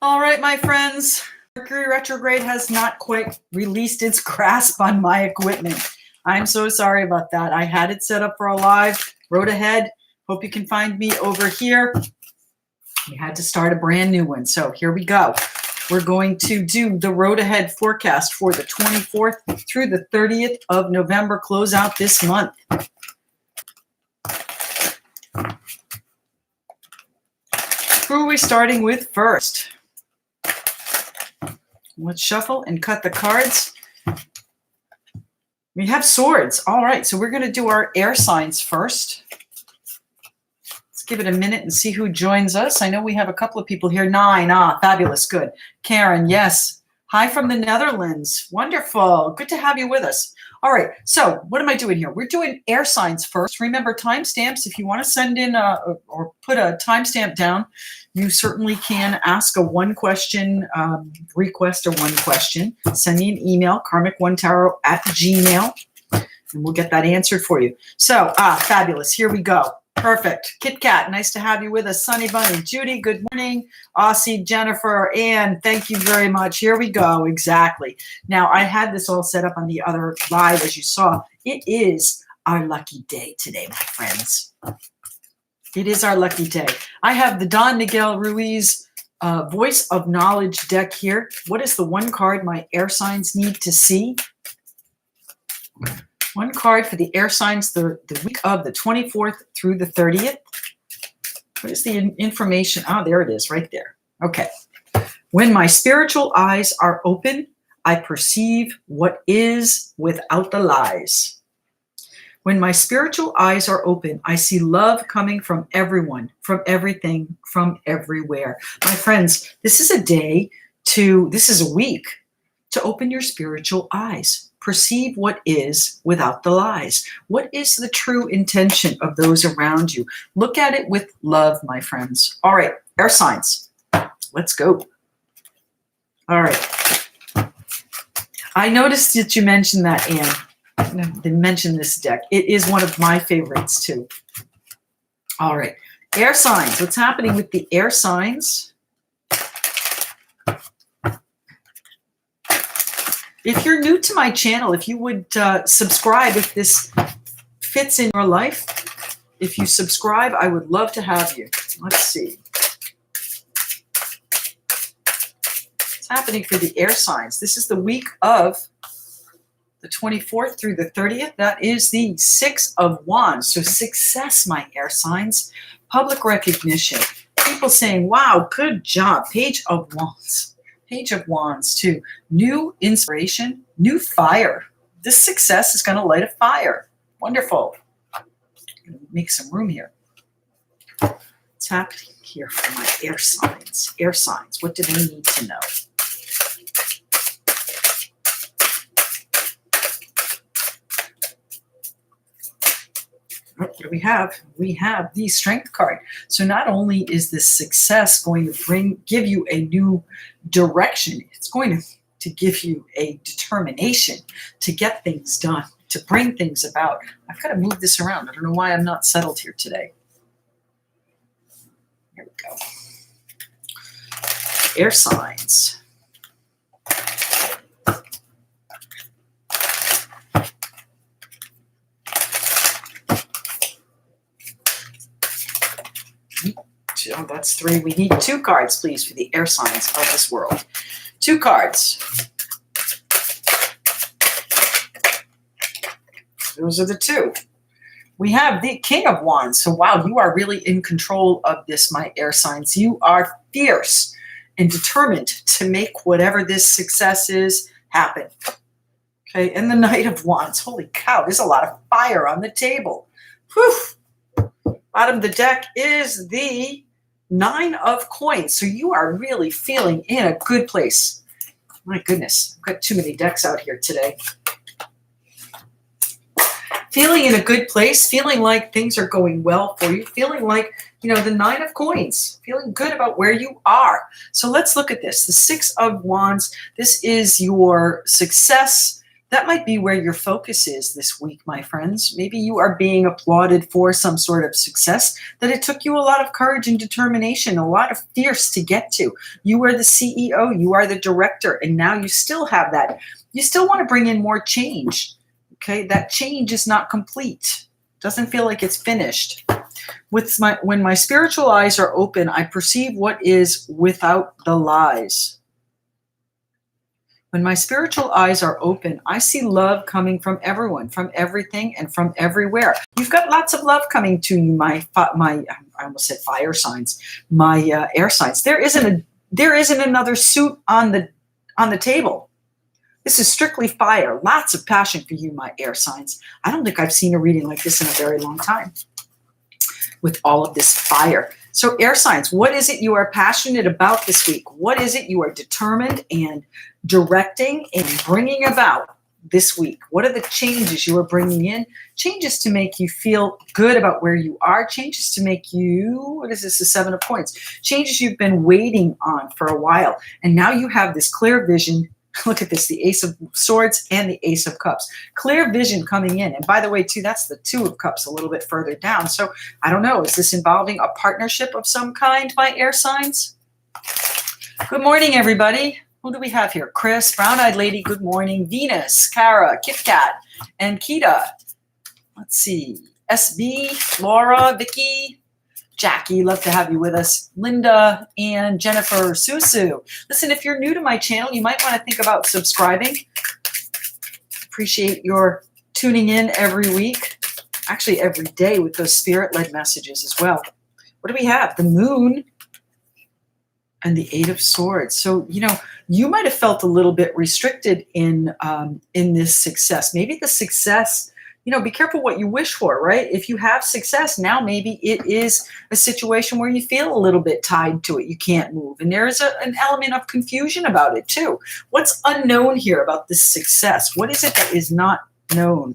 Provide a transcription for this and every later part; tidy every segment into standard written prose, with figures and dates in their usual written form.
All right, my friends, Mercury retrograde has not quite released its grasp on my equipment. I'm so sorry about that. I had it set up for a live, road ahead. Hope you can find me over here. We had to start a brand new one. So here we go. We're going to do the road ahead forecast for the 24th through the 30th of November, close out this month. Who are we starting with first? Let's shuffle and cut the cards. We have swords. All right, so we're going to do our air signs first. Let's give it a minute and see who joins us. I know we have a couple of people here. 9. Fabulous. Good. Karen, yes. Hi from the Netherlands. Wonderful. Good to have you with us. All right, so what am I doing here? We're doing air signs first. Remember, timestamps, if you want to send in or put a timestamp down, you certainly can ask a one-question request or one question. Send me an email, karmic1tarot@gmail, and we'll get that answered for you. So, fabulous. Here we go. Perfect. Kit Kat, nice to have you with us. Sunny Bunny, Judy, good morning. Aussie, Jennifer, Ann, thank you very much. Here we go. Exactly. Now, I had this all set up on the other live, as you saw. It is our lucky day today, my friends. It is our lucky day. I have the Don Miguel Ruiz Voice of Knowledge deck here. What is the one card my air signs need to see? One card for the air signs the week of the 24th through the 30th. What is the information? There it is right there. Okay. When my spiritual eyes are open, I perceive what is without the lies. When my spiritual eyes are open, I see love coming from everyone, from everything, from everywhere. My friends, this is a week to open your spiritual eyes. Perceive what is without the lies. What is the true intention of those around you? Look at it with love, my friends. All right, air signs. Let's go. All right. I noticed that you mentioned that, Anne. They mentioned this deck. It is one of my favorites, too. All right. Air signs. What's happening with the air signs? If you're new to my channel, if you would subscribe, if this fits in your life, if you subscribe, I would love to have you. Let's see. What's happening for the air signs? This is the week of the 24th through the 30th. That is the 6 of Wands. So success, my air signs. Public recognition. People saying, wow, good job. Page of Wands. Page of Wands, too. New inspiration, new fire. This success is going to light a fire. Wonderful. Make some room here. What's happening here for my air signs? Air signs, what do they need to know? What do we have? We have the Strength card. So not only is this success going to give you a new direction, it's going to give you a determination to get things done, to bring things about. I've got to move this around. I don't know why I'm not settled here today. Here we go. Air signs. Oh, that's 3. We need 2 cards, please, for the air signs of this world. 2 cards. Those are the 2. We have the King of Wands. So, wow, you are really in control of this, my air signs. You are fierce and determined to make whatever this success is happen. Okay, and the Knight of Wands. Holy cow, there's a lot of fire on the table. Whew. Bottom of the deck is the 9 of Coins. So you are really feeling in a good place. My goodness, I've got too many decks out here today. Feeling in a good place, feeling like things are going well for you, feeling like, the 9 of Coins, feeling good about where you are. So let's look at this. The 6 of Wands, this is your success. That might be where your focus is this week, my friends. Maybe you are being applauded for some sort of success that it took you a lot of courage and determination, a lot of fierce to get to. You are the CEO, you are the director, and now you still have that. You still want to bring in more change. Okay, that change is not complete. Doesn't feel like it's finished. When my spiritual eyes are open, I perceive what is without the lies. When my spiritual eyes are open, I see love coming from everyone, from everything, and from everywhere. You've got lots of love coming to you, I almost said fire signs, my air signs. There isn't another suit on the table. This is strictly fire. Lots of passion for you, my air signs. I don't think I've seen a reading like this in a very long time with all of this fire. So air signs, what is it you are passionate about this week? What is it you are determined and directing and bringing about this week? What are the changes you are bringing in? Changes to make you feel good about where you are. Changes to make you, what is this, the 7 of Coins? Changes you've been waiting on for a while. And now you have this clear vision. Look at this, the Ace of Swords and the Ace of Cups. Clear vision coming in. And by the way, too, that's the 2 of Cups a little bit further down. So I don't know, is this involving a partnership of some kind, my air signs? Good morning, everybody. Who do we have here? Chris, Brown-Eyed Lady, good morning. Venus, Kara, Kit Kat, and Kita. Let's see. SB, Laura, Vicky, Jackie, love to have you with us. Linda and Jennifer, Susu. Listen, if you're new to my channel, you might want to think about subscribing. Appreciate your tuning in every week. Actually, every day with those spirit-led messages as well. What do we have? The Moon and the 8 of Swords. So, you might have felt a little bit restricted in this success. Maybe the success, be careful what you wish for, right? If you have success, now maybe it is a situation where you feel a little bit tied to it. You can't move. And there is an element of confusion about it too. What's unknown here about this success? What is it that is not known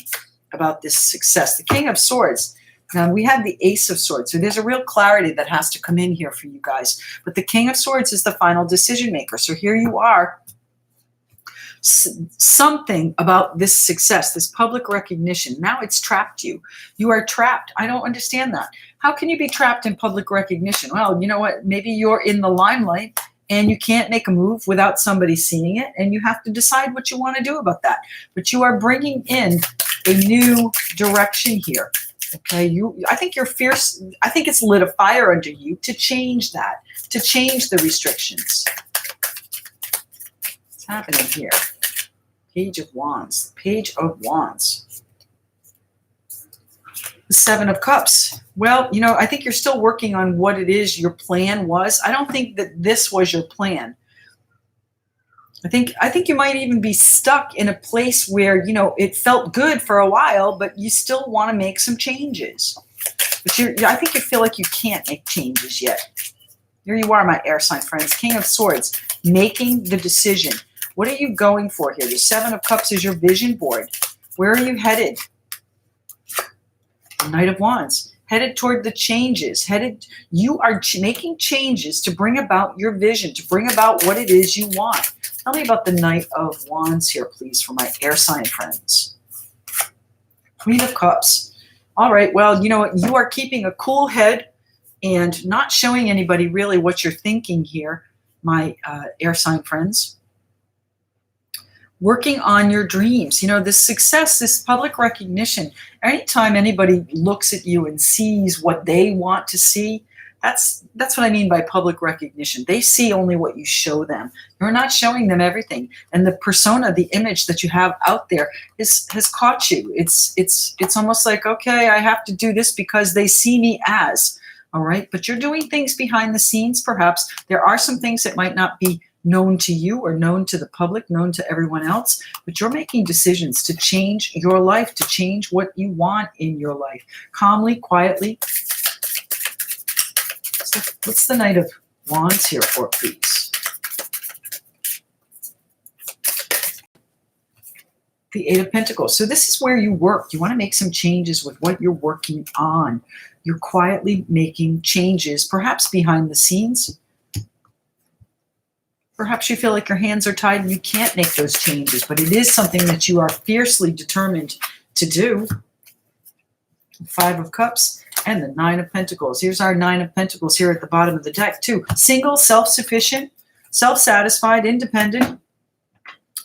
about this success? The King of Swords. Now, we have the Ace of Swords. So there's a real clarity that has to come in here for you guys. But the King of Swords is the final decision maker. So here you are. Something about this success, this public recognition, now it's trapped you. You are trapped. I don't understand that. How can you be trapped in public recognition? Well, you know what? Maybe you're in the limelight and you can't make a move without somebody seeing it, and you have to decide what you want to do about that. But you are bringing in a new direction here. Okay, I think you're fierce. I think it's lit a fire under you to change that, to change the restrictions. What's happening here? Page of Wands. Page of Wands. The 7 of Cups. Well, I think you're still working on what it is your plan was. I don't think that this was your plan. I think you might even be stuck in a place where, it felt good for a while, but you still want to make some changes. But I think you feel like you can't make changes yet. Here you are, my air sign friends. King of Swords, making the decision. What are you going for here? The 7 of Cups is your vision board. Where are you headed? The Knight of Wands. Headed toward the changes. You are making changes to bring about your vision, to bring about what it is you want. Tell me about the Knight of Wands here, please, for my air sign friends. Queen of Cups. All right, well, you know what? You are keeping a cool head and not showing anybody really what you're thinking here, my air sign friends. Working on your dreams. This success, this public recognition, anytime anybody looks at you and sees what they want to see, that's what I mean by public recognition. They see only what you show them. You're not showing them everything. And the persona, the image that you have out there has caught you. It's almost like, okay, I have to do this because they see me as, all right? But you're doing things behind the scenes, perhaps. There are some things that might not be known to you or known to the public, known to everyone else, but you're making decisions to change your life, to change what you want in your life. Calmly, quietly. So what's the Knight of Wands here for, please? The 8 of Pentacles. So this is where you work. You want to make some changes with what you're working on. You're quietly making changes, perhaps behind the scenes. Perhaps you feel like your hands are tied and you can't make those changes, but it is something that you are fiercely determined to do. Five of Cups and the Nine of Pentacles. Here's our Nine of Pentacles here at the bottom of the deck too. Single, self-sufficient, self-satisfied, independent.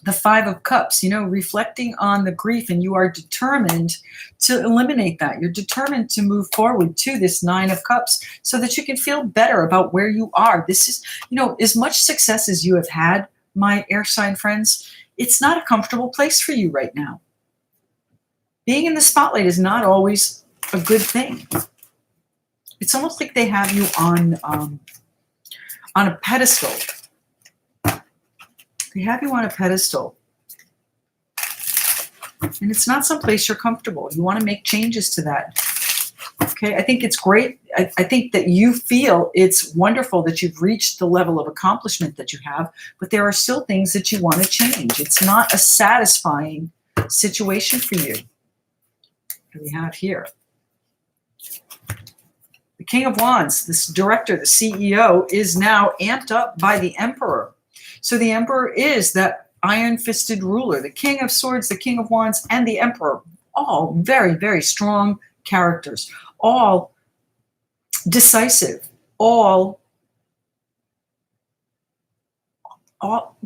The Five of Cups, reflecting on the grief, and you are determined to eliminate that. You're determined to move forward to this Nine of Cups so that you can feel better about where you are. This is, as much success as you have had, my air sign friends, it's not a comfortable place for you right now. Being in the spotlight is not always a good thing. It's almost like they have you on a pedestal. They have you on a pedestal. And it's not someplace you're comfortable. You want to make changes to that. Okay, I think it's great. I think that you feel it's wonderful that you've reached the level of accomplishment that you have, but there are still things that you want to change. It's not a satisfying situation for you. What do we have here? The King of Wands, this director, the CEO, is now amped up by the Emperor. So the Emperor is that iron-fisted ruler, the King of Swords, the King of Wands, and the Emperor, all very, very strong characters, all decisive, all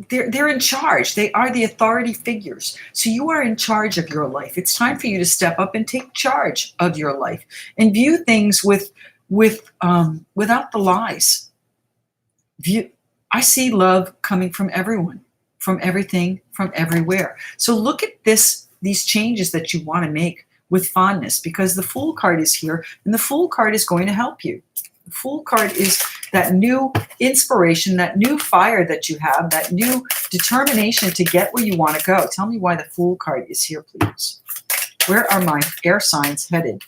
they're in charge. They are the authority figures. So you are in charge of your life. It's time for you to step up and take charge of your life and view things without the lies. I see love coming from everyone, from everything, from everywhere. So look at these changes that you want to make with fondness, because the Fool card is here, and the Fool card is going to help you. The Fool card is that new inspiration, that new fire that you have, that new determination to get where you want to go. Tell me why the Fool card is here, please. Where are my air signs headed?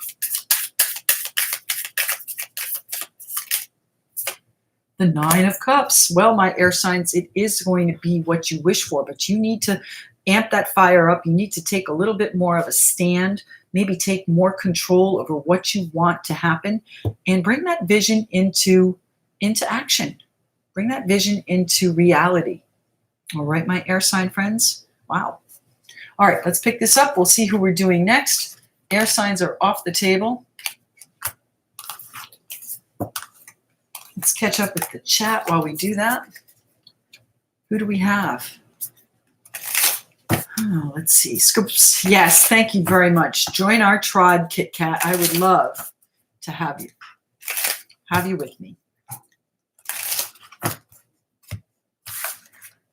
The Nine of Cups. Well, my air signs, it is going to be what you wish for, but you need to amp that fire up. You need to take a little bit more of a stand, maybe take more control over what you want to happen, and bring that vision into action. Bring that vision into reality. All right, my air sign friends. Wow. All right, let's pick this up. We'll see who we're doing next. Air signs are off the table. Let's catch up with the chat while we do that. Who do we have? Oh, let's see. Scoops. Yes, thank you very much. Join our tribe, Kit Kat. I would love to have you with me.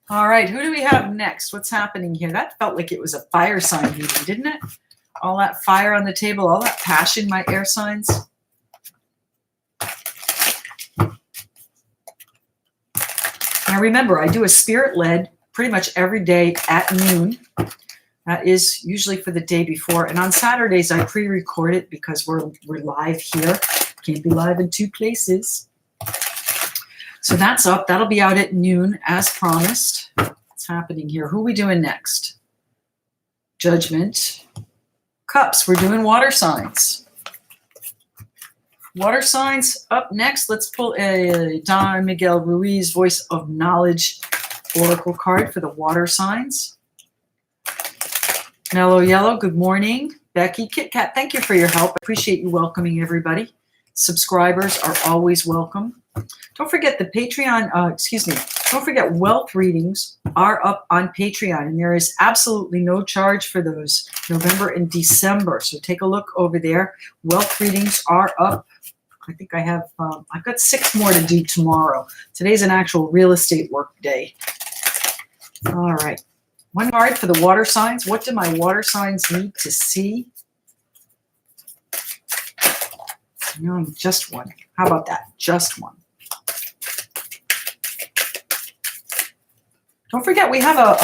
All right, who do we have next? What's happening here? That felt like it was a fire sign meeting, didn't it? All that fire on the table, all that passion, my air signs. Now remember, I do a spirit-led pretty much every day at noon. That is usually for the day before. And on Saturdays, I pre-record it because we're live here. Can't be live in two places. So that's up. That'll be out at noon as promised. What's happening here? Who are we doing next? Judgment. Cups. We're doing water signs. Water signs up next. Let's pull a Don Miguel Ruiz Voice of Knowledge Oracle card for the water signs. Mellow Yellow, good morning. Becky, Kit Kat, thank you for your help. I appreciate you welcoming everybody. Subscribers are always welcome. Don't forget the Patreon, don't forget wealth readings are up on Patreon, and there is absolutely no charge for those, November and December. So take a look over there. Wealth readings are up. I think I have, I've got 6 more to do tomorrow. Today's an actual real estate work day. All right. One card for the water signs. What do my water signs need to see? Just one. How about that? Just one. Don't forget, we have a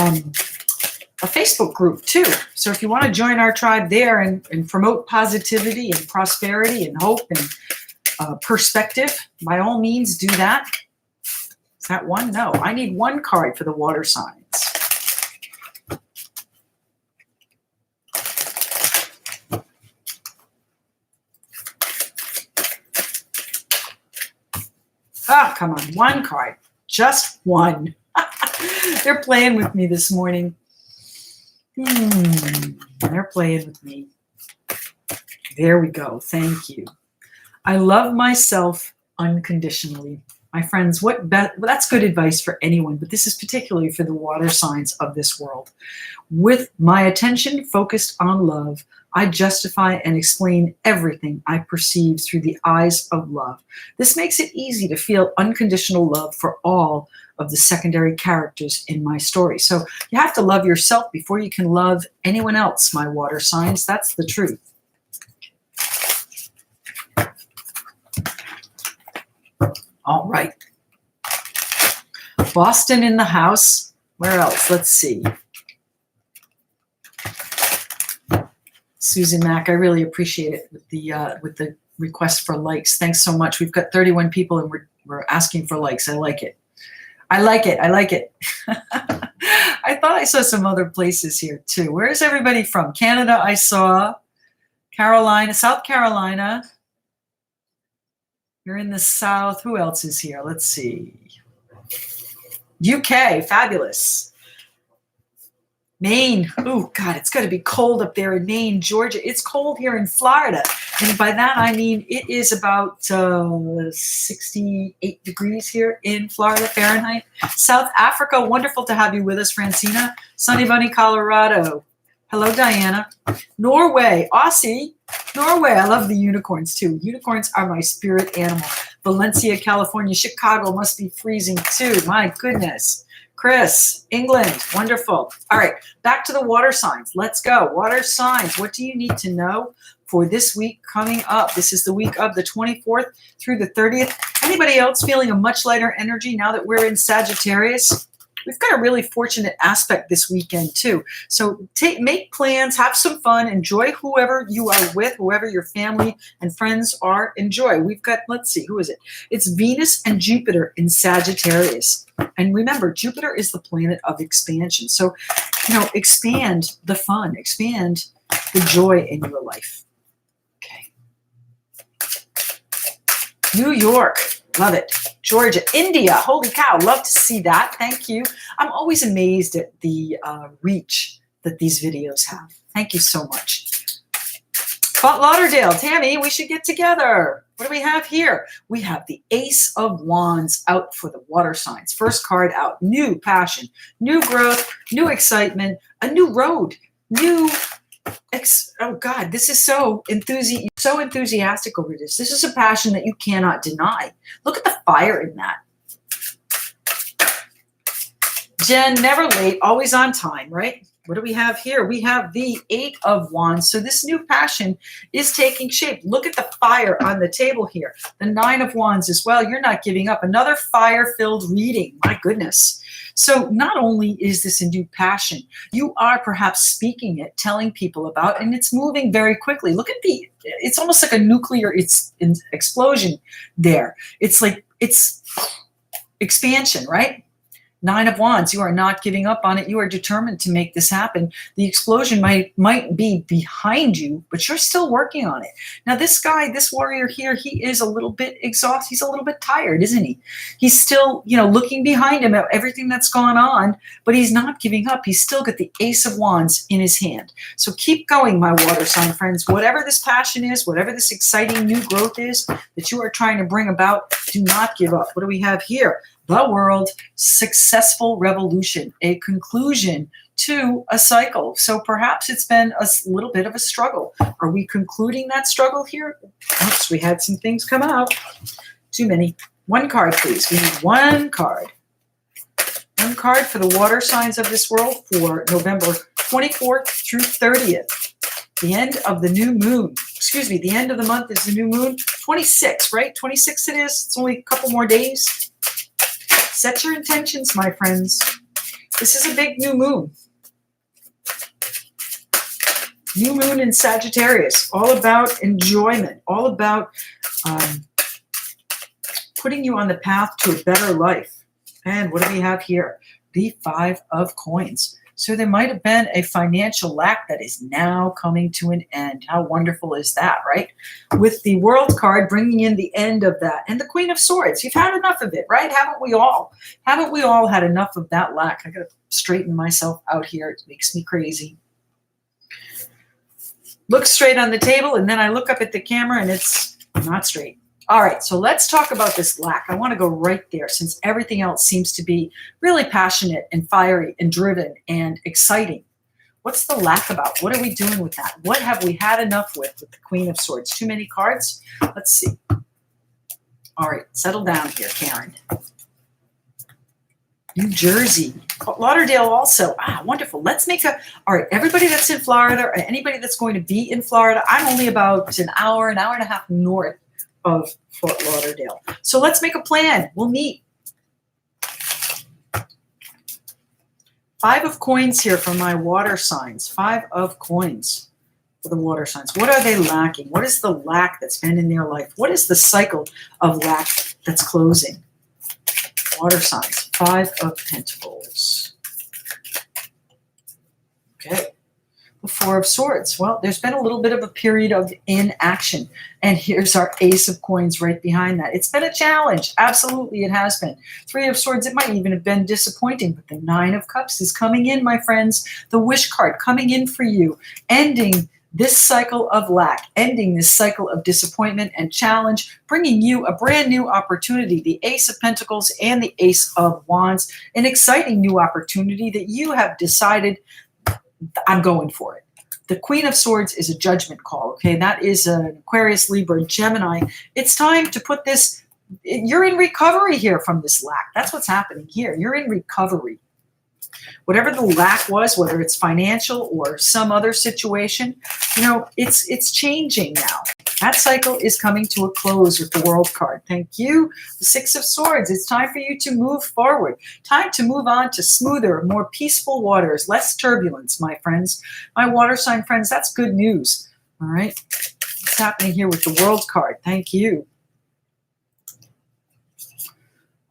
Facebook group too. So if you want to join our tribe there and promote positivity and prosperity and hope and perspective, by all means do that. Is that one? No, I need one card for the water signs. Ah, come on, one card. Just one. They're playing with me this morning. They're playing with me. There we go. Thank you. I love myself unconditionally. My friends, that's good advice for anyone, but this is particularly for the water signs of this world. With my attention focused on love, I justify and explain everything I perceive through the eyes of love. This makes it easy to feel unconditional love for all of the secondary characters in my story. So you have to love yourself before you can love anyone else, my water signs. That's the truth. All right. Boston in the house. Where else? Let's see. Susan Mack, I really appreciate it with the request for likes. Thanks so much. We've got 31 people and we're asking for likes. I like it. I like it. I like it. I thought I saw some other places here too. Where is everybody from? Canada, I saw. Carolina, South Carolina. You're in the South. Who else is here? Let's see. UK, fabulous. Maine. Oh, God, it's got to be cold up there in Maine, Georgia. It's cold here in Florida. And by that, I mean it is about 68 degrees here in Florida, Fahrenheit. South Africa, wonderful to have you with us, Francina. Sunny Bunny, Colorado. Hello, Diana. Norway, Aussie. Norway, I love the unicorns too. Unicorns are my spirit animal. Valencia, California. Chicago must be freezing too. My goodness. Chris, England, wonderful. All right, back to the water signs. Let's go. Water signs. What do you need to know for this week coming up? This is the week of the 24th through the 30th. Anybody else feeling a much lighter energy now that we're in Sagittarius? We've got a really fortunate aspect this weekend too. So make plans, have some fun, enjoy whoever you are with, whoever your family and friends are. Enjoy. We've got, let's see, who is it? It's Venus and Jupiter in Sagittarius. And remember, Jupiter is the planet of expansion. So, expand the fun, expand the joy in your life. Okay. New York. Love it. Georgia, India. Holy cow. Love to see that. Thank you. I'm always amazed at the reach that these videos have. Thank you so much. Fort Lauderdale. Tammy, we should get together. What do we have here? We have the Ace of Wands out for the water signs. First card out. New passion, new growth, new excitement, a new road, new... Oh God, this is so enthusiastic over this. This is a passion that you cannot deny. Look at the fire in that. Jen, never late, always on time, right? What do we have here? We have the Eight of Wands. So this new passion is taking shape. Look at the fire on the table here. The Nine of Wands as well. You're not giving up. Another fire-filled reading. My goodness. So not only is this a new passion, you are perhaps speaking it, telling people about, and it's moving very quickly. Look at it's almost like a nuclear explosion there. It's like, it's expansion, right? Nine of Wands, you are not giving up on it. You are determined to make this happen. The explosion might be behind you, but you're still working on it. Now, this guy, this warrior here, he is a little bit exhausted. He's a little bit tired, isn't he? He's still, looking behind him at everything that's gone on, but he's not giving up. He's still got the Ace of Wands in his hand. So keep going, my water sign friends. Whatever this passion is, whatever this exciting new growth is that you are trying to bring about, do not give up. What do we have here? The World, successful revolution, a conclusion to a cycle. So perhaps it's been a little bit of a struggle. Are we concluding that struggle here? Oops, we had some things come out. Too many. One card, please. We need one card. One card for the water signs of this world for November 24th through 30th. The end of the new moon. Excuse me, the end of the month is the new moon. 26, right? 26 it is. It's only a couple more days. Set your intentions, my friends. This is a big new moon. New moon in Sagittarius, all about enjoyment, all about putting you on the path to a better life. And what do we have here? The Five of Coins. So there might have been a financial lack that is now coming to an end. How wonderful is that, right? With the World card bringing in the end of that. And the Queen of Swords. You've had enough of it, right? Haven't we all? Haven't we all had enough of that lack? I got to straighten myself out here. It makes me crazy. Look straight on the table, and then I look up at the camera, and it's not straight. All right, so let's talk about this lack. I want to go right there since everything else seems to be really passionate and fiery and driven and exciting. What's the lack about? What are we doing with that? What have we had enough with the Queen of Swords? Too many cards? Let's see. All right, settle down here, Karen. New Jersey. Lauderdale also. Wonderful. Let's make all right, everybody that's in Florida or anybody that's going to be in Florida, I'm only about an hour and a half north of Fort Lauderdale. So let's make a plan. We'll meet. 5 of coins here for my water signs. 5 of coins for the water signs. What are they lacking? What is the lack that's been in their life? What is the cycle of lack that's closing? Water signs. 5 of Pentacles. Okay. The 4 of Swords. Well, there's been a little bit of a period of inaction. And here's our Ace of Coins right behind that. It's been a challenge. Absolutely, it has been. 3 of Swords, it might even have been disappointing. But the 9 of Cups is coming in, my friends. The Wish card coming in for you. Ending this cycle of lack. Ending this cycle of disappointment and challenge. Bringing you a brand new opportunity. The Ace of Pentacles and the Ace of Wands. An exciting new opportunity that you have decided I'm going for it. The Queen of Swords is a judgment call, okay? That is an Aquarius, Libra, Gemini. It's time to put this, you're in recovery here from this lack. That's what's happening here. You're in recovery. Whatever the lack was, whether it's financial or some other situation, it's changing now. That cycle is coming to a close with the World card. Thank you. The 6 of Swords. It's time for you to move forward. Time to move on to smoother, more peaceful waters, less turbulence, my friends. My water sign friends, that's good news. All right. What's happening here with the World card? Thank you.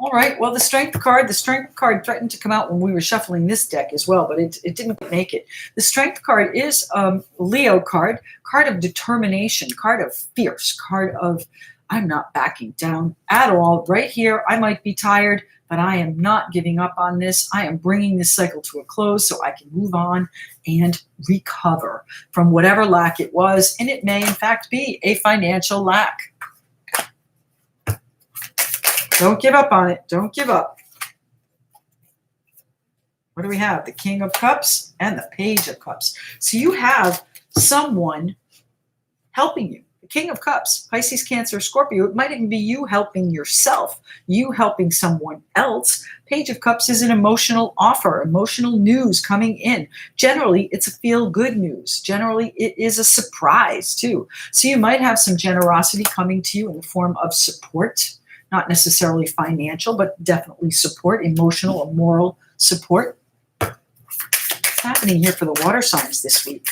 All right, well, the Strength card threatened to come out when we were shuffling this deck as well, but it didn't make it. The Strength card is Leo card of determination, card of fierce, card of I'm not backing down at all. Right here, I might be tired, but I am not giving up on this. I am bringing this cycle to a close so I can move on and recover from whatever lack it was, and it may, in fact, be a financial lack. Don't give up on it. Don't give up. What do we have? The King of Cups and the Page of Cups. So you have someone helping you. The King of Cups, Pisces, Cancer, Scorpio. It might even be you helping yourself, you helping someone else. Page of Cups is an emotional offer, emotional news coming in. Generally, it's a feel-good news. Generally, it is a surprise, too. So you might have some generosity coming to you in the form of support. Not necessarily financial, but definitely support, emotional or moral support. What's happening here for the water signs this week?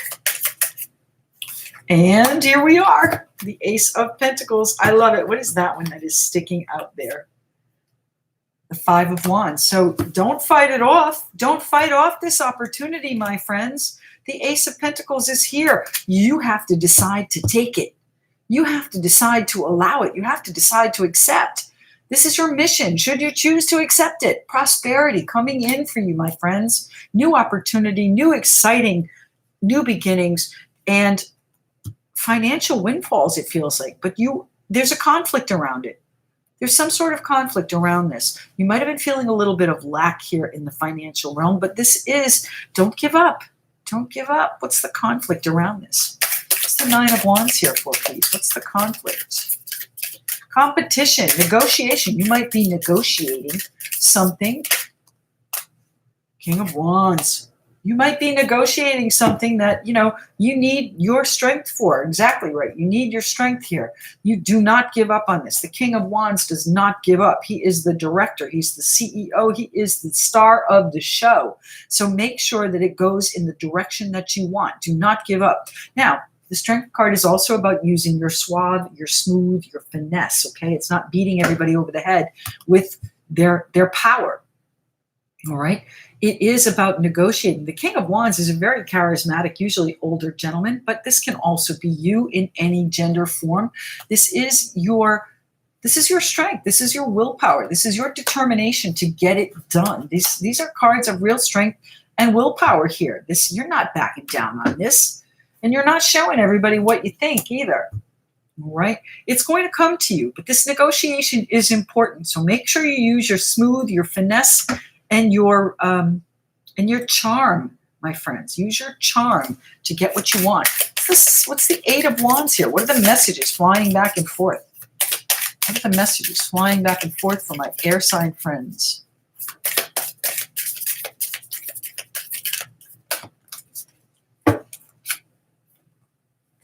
And here we are, the Ace of Pentacles. I love it. What is that one that is sticking out there? The 5 of Wands. So don't fight it off. Don't fight off this opportunity, my friends. The Ace of Pentacles is here. You have to decide to take it. You have to decide to allow it. You have to decide to accept. This is your mission. Should you choose to accept it? Prosperity coming in for you, my friends. New opportunity, new exciting, new beginnings, and financial windfalls, it feels like. But there's a conflict around it. There's some sort of conflict around this. You might have been feeling a little bit of lack here in the financial realm, but this is, don't give up. Don't give up. What's the conflict around this? What's the 9 of Wands here for, please? What's the conflict? Competition, negotiation. You might be negotiating something. King of Wands. You might be negotiating something that, you need your strength for. Exactly right. You need your strength here. You do not give up on this. The King of Wands does not give up. He is the director. He's the CEO. He is the star of the show. So make sure that it goes in the direction that you want. Do not give up. Now, the Strength card is also about using your suave, your smooth, your finesse, okay? It's not beating everybody over the head with their power. All right. It is about negotiating. The King of Wands is a very charismatic, usually older gentleman, but this can also be you in any gender form. This is your strength. This is your willpower. This is your determination to get it done. These are cards of real strength and willpower here. You're not backing down on this, and you're not showing everybody what you think either. All right. It's going to come to you, but this negotiation is important. So make sure you use your smooth, your finesse, and your charm, my friends. Use your charm to get what you want. What's the Eight of Wands here? What are the messages flying back and forth? What are the messages flying back and forth for my air sign friends?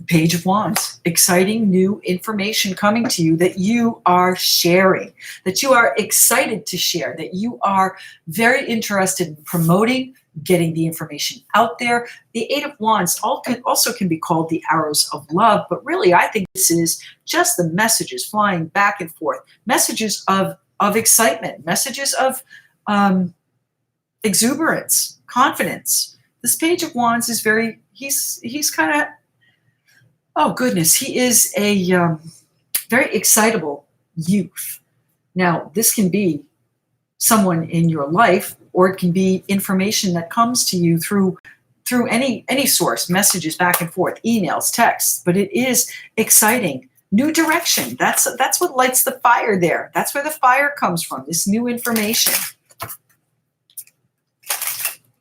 Page of Wands, exciting new information coming to you that you are sharing, that you are excited to share, that you are very interested in promoting, getting the information out there. The Eight of Wands also can be called the arrows of love, but really I think this is just the messages flying back and forth, messages of excitement, messages of exuberance, confidence. This Page of Wands is he's kind of, oh, goodness. He is a very excitable youth. Now, this can be someone in your life, or it can be information that comes to you through any source, messages back and forth, emails, texts. But it is exciting. New direction. That's what lights the fire there. That's where the fire comes from, this new information.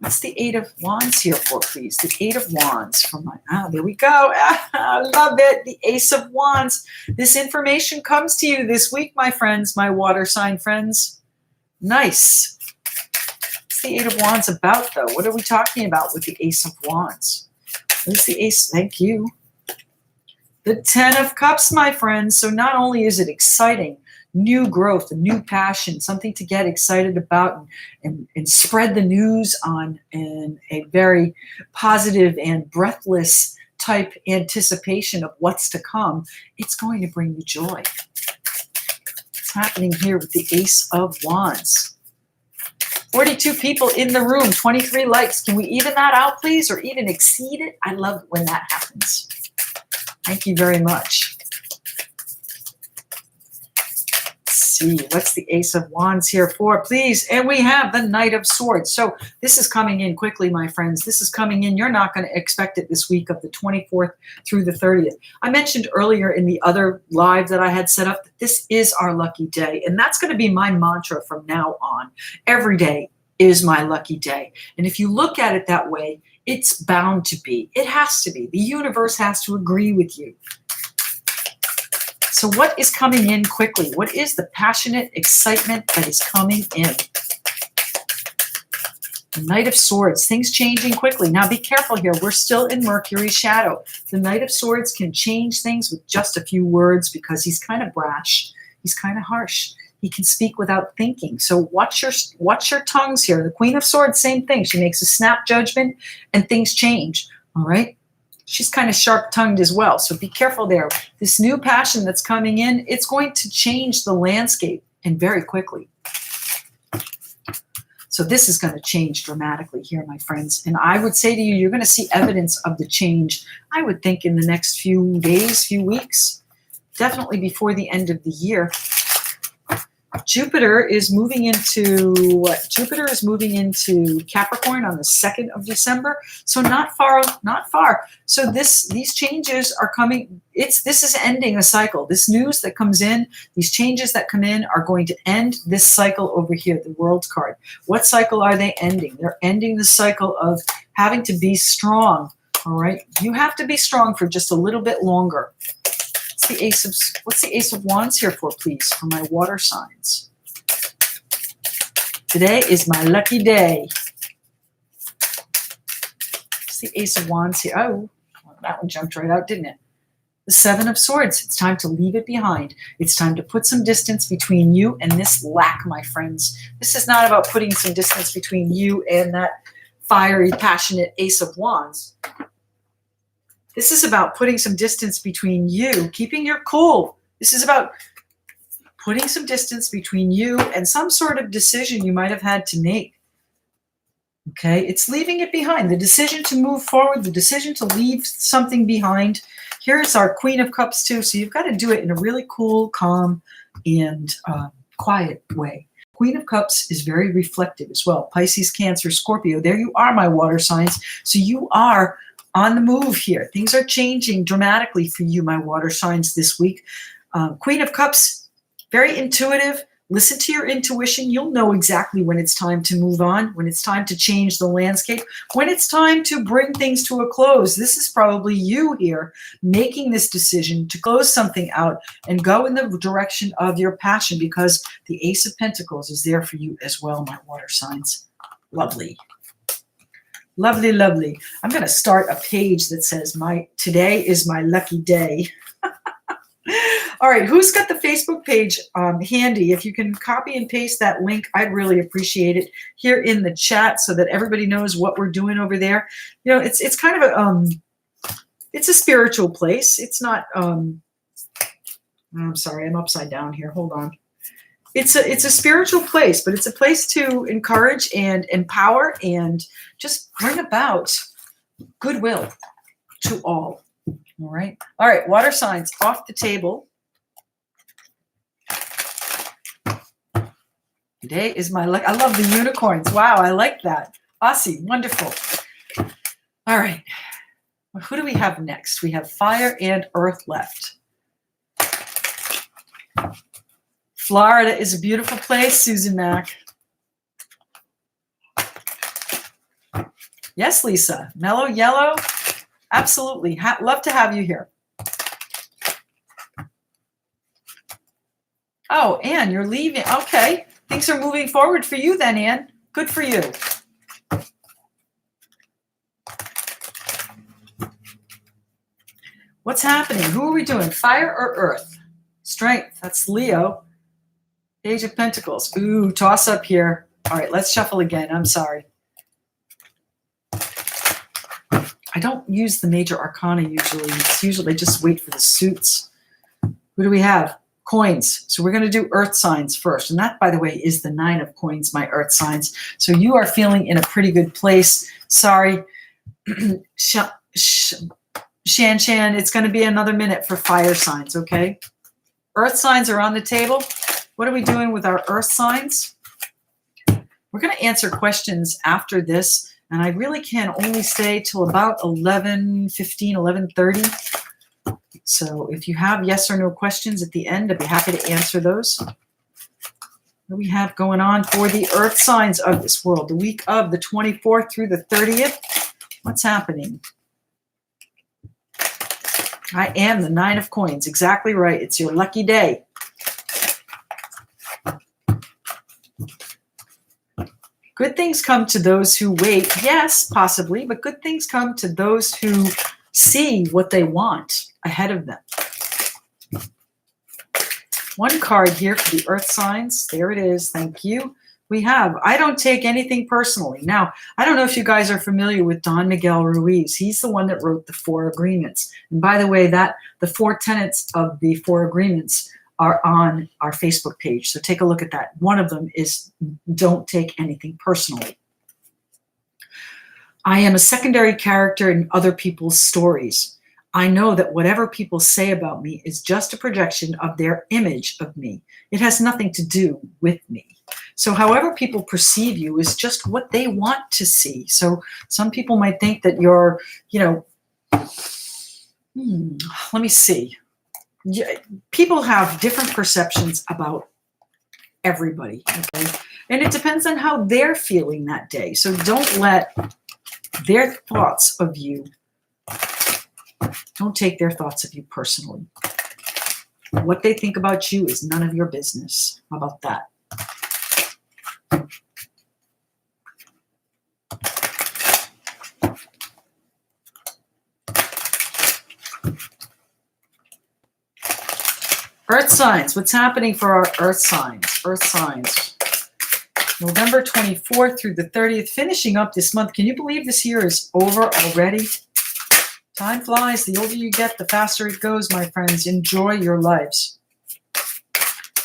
What's the Eight of Wands here for, please? The Eight of Wands for there we go. I love it. The Ace of Wands. This information comes to you this week, my friends, my water sign friends. Nice. What's the Eight of Wands about, though? What are we talking about with the Ace of Wands? What is the Ace? Thank you. The Ten of Cups, my friends. So not only is it exciting, new growth, a new passion, something to get excited about and spread the news on in a very positive and breathless type anticipation of what's to come, it's going to bring you joy. It's happening here with the Ace of Wands. 42 people in the room, 23 likes. Can we even that out, please, or even exceed it? I love when that happens. Thank you very much. See, what's the Ace of Wands here for, please? And we have the Knight of Swords. So this is coming in quickly, my friends. This is coming in. You're not going to expect it this week of the 24th through the 30th. I mentioned earlier in the other live that I had set up that this is our lucky day. And that's going to be my mantra from now on. Every day is my lucky day. And if you look at it that way, it's bound to be. It has to be. The universe has to agree with you. So what is coming in quickly? What is the passionate excitement that is coming in? The Knight of Swords, things changing quickly. Now be careful here. We're still in Mercury's shadow. The Knight of Swords can change things with just a few words because he's kind of brash. He's kind of harsh. He can speak without thinking. So watch your tongues here. The Queen of Swords, same thing. She makes a snap judgment and things change. All right. She's kind of sharp-tongued as well, so be careful there. This new passion that's coming in, it's going to change the landscape, and very quickly. So this is going to change dramatically here, my friends. And I would say to you, you're going to see evidence of the change, I would think, in the next few days, few weeks, definitely before the end of the year. Jupiter is moving into what? Jupiter is moving into Capricorn on the 2nd of December. So not far, not far. So these changes are coming. This is ending a cycle. This news that comes in, these changes that come in are going to end this cycle over here, the World card. What cycle are they ending? They're ending the cycle of having to be strong. All right. You have to be strong for just a little bit longer. What's the Ace of Wands here for, please, for my water signs? Today is my lucky day. What's the Ace of Wands here? Oh, well, that one jumped right out, didn't it? The Seven of Swords. It's time to leave it behind. It's time to put some distance between you and this lack, my friends. This is not about putting some distance between you and that fiery, passionate Ace of Wands. This is about putting some distance between you, keeping your cool. This is about putting some distance between you and some sort of decision you might have had to make. Okay, it's leaving it behind. The decision to move forward, the decision to leave something behind. Here's our Queen of Cups too. So you've got to do it in a really cool, calm, and quiet way. Queen of Cups is very reflective as well. Pisces, Cancer, Scorpio. There you are, my water signs. So you are on the move here. Things are changing dramatically for you, my water signs, this week. Queen of Cups, very intuitive. Listen to your intuition. You'll know exactly when it's time to move on, when it's time to change the landscape, when it's time to bring things to a close. This is probably you here making this decision to close something out and go in the direction of your passion, because the Ace of Pentacles is there for you as well, my water signs. Lovely. Lovely, lovely. I'm going to start a page that says, today is my lucky day. All right, who's got the Facebook page handy? If you can copy and paste that link, I'd really appreciate it here in the chat so that everybody knows what we're doing over there. You know, it's kind of it's a spiritual place. It's not. I'm sorry, I'm upside down here. Hold on. It's a spiritual place, but it's a place to encourage and empower and just bring about goodwill to all. All right. All right. Water signs off the table. Today is my luck. I love the unicorns. Wow. I like that. Aussie. Wonderful. All right. Who do we have next? We have Fire and Earth left. Florida is a beautiful place, Susan Mack. Yes, Lisa. Mellow Yellow. Absolutely. Love to have you here. Oh, Anne, you're leaving. Okay. Things are moving forward for you then, Anne. Good for you. What's happening? Who are we doing? Fire or Earth? Strength. That's Leo. Page of Pentacles. Ooh, toss up here. All right, let's shuffle again. I'm sorry. I don't use the major arcana usually. It's usually I just wait for the suits. Who do we have? Coins. So we're going to do Earth signs first. And that, by the way, is the 9 of coins, my Earth signs. So you are feeling in a pretty good place. Sorry. Shan, it's going to be another minute for fire signs, okay? Earth signs are on the table. What are we doing with our Earth signs? We're going to answer questions after this. And I really can only stay till about 11:15, 11:30. So if you have yes or no questions at the end, I'd be happy to answer those. What do we have going on for the Earth signs of this world? The week of the 24th through the 30th. What's happening? I am the 9 of coins. Exactly right. It's your lucky day. Good things come to those who wait. Yes, possibly, but good things come to those who see what they want ahead of them. One card here for the Earth signs. There it is. Thank you. We have, I don't take anything personally. Now, I don't know if you guys are familiar with Don Miguel Ruiz. He's the one that wrote the 4 Agreements. And by the way, the 4 tenets of the 4 Agreements are on our Facebook page. So take a look at that. One of them is don't take anything personally. I am a secondary character in other people's stories. I know that whatever people say about me is just a projection of their image of me. It has nothing to do with me. So however people perceive you is just what they want to see. So some people might think that you're, let me see. People have different perceptions about everybody, okay? And it depends on how they're feeling that day. So don't let their thoughts of you, don't take their thoughts of you personally. What they think about you is none of your business. How about that? Earth signs. What's happening for our Earth signs? Earth signs. November 24th through the 30th, finishing up this month. Can you believe this year is over already? Time flies. The older you get, the faster it goes, my friends. Enjoy your lives.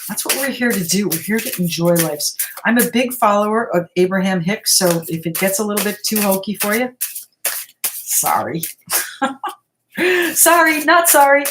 That's what we're here to do. We're here to enjoy lives. I'm a big follower of Abraham Hicks, so if it gets a little bit too hokey for you, sorry. Sorry, not sorry.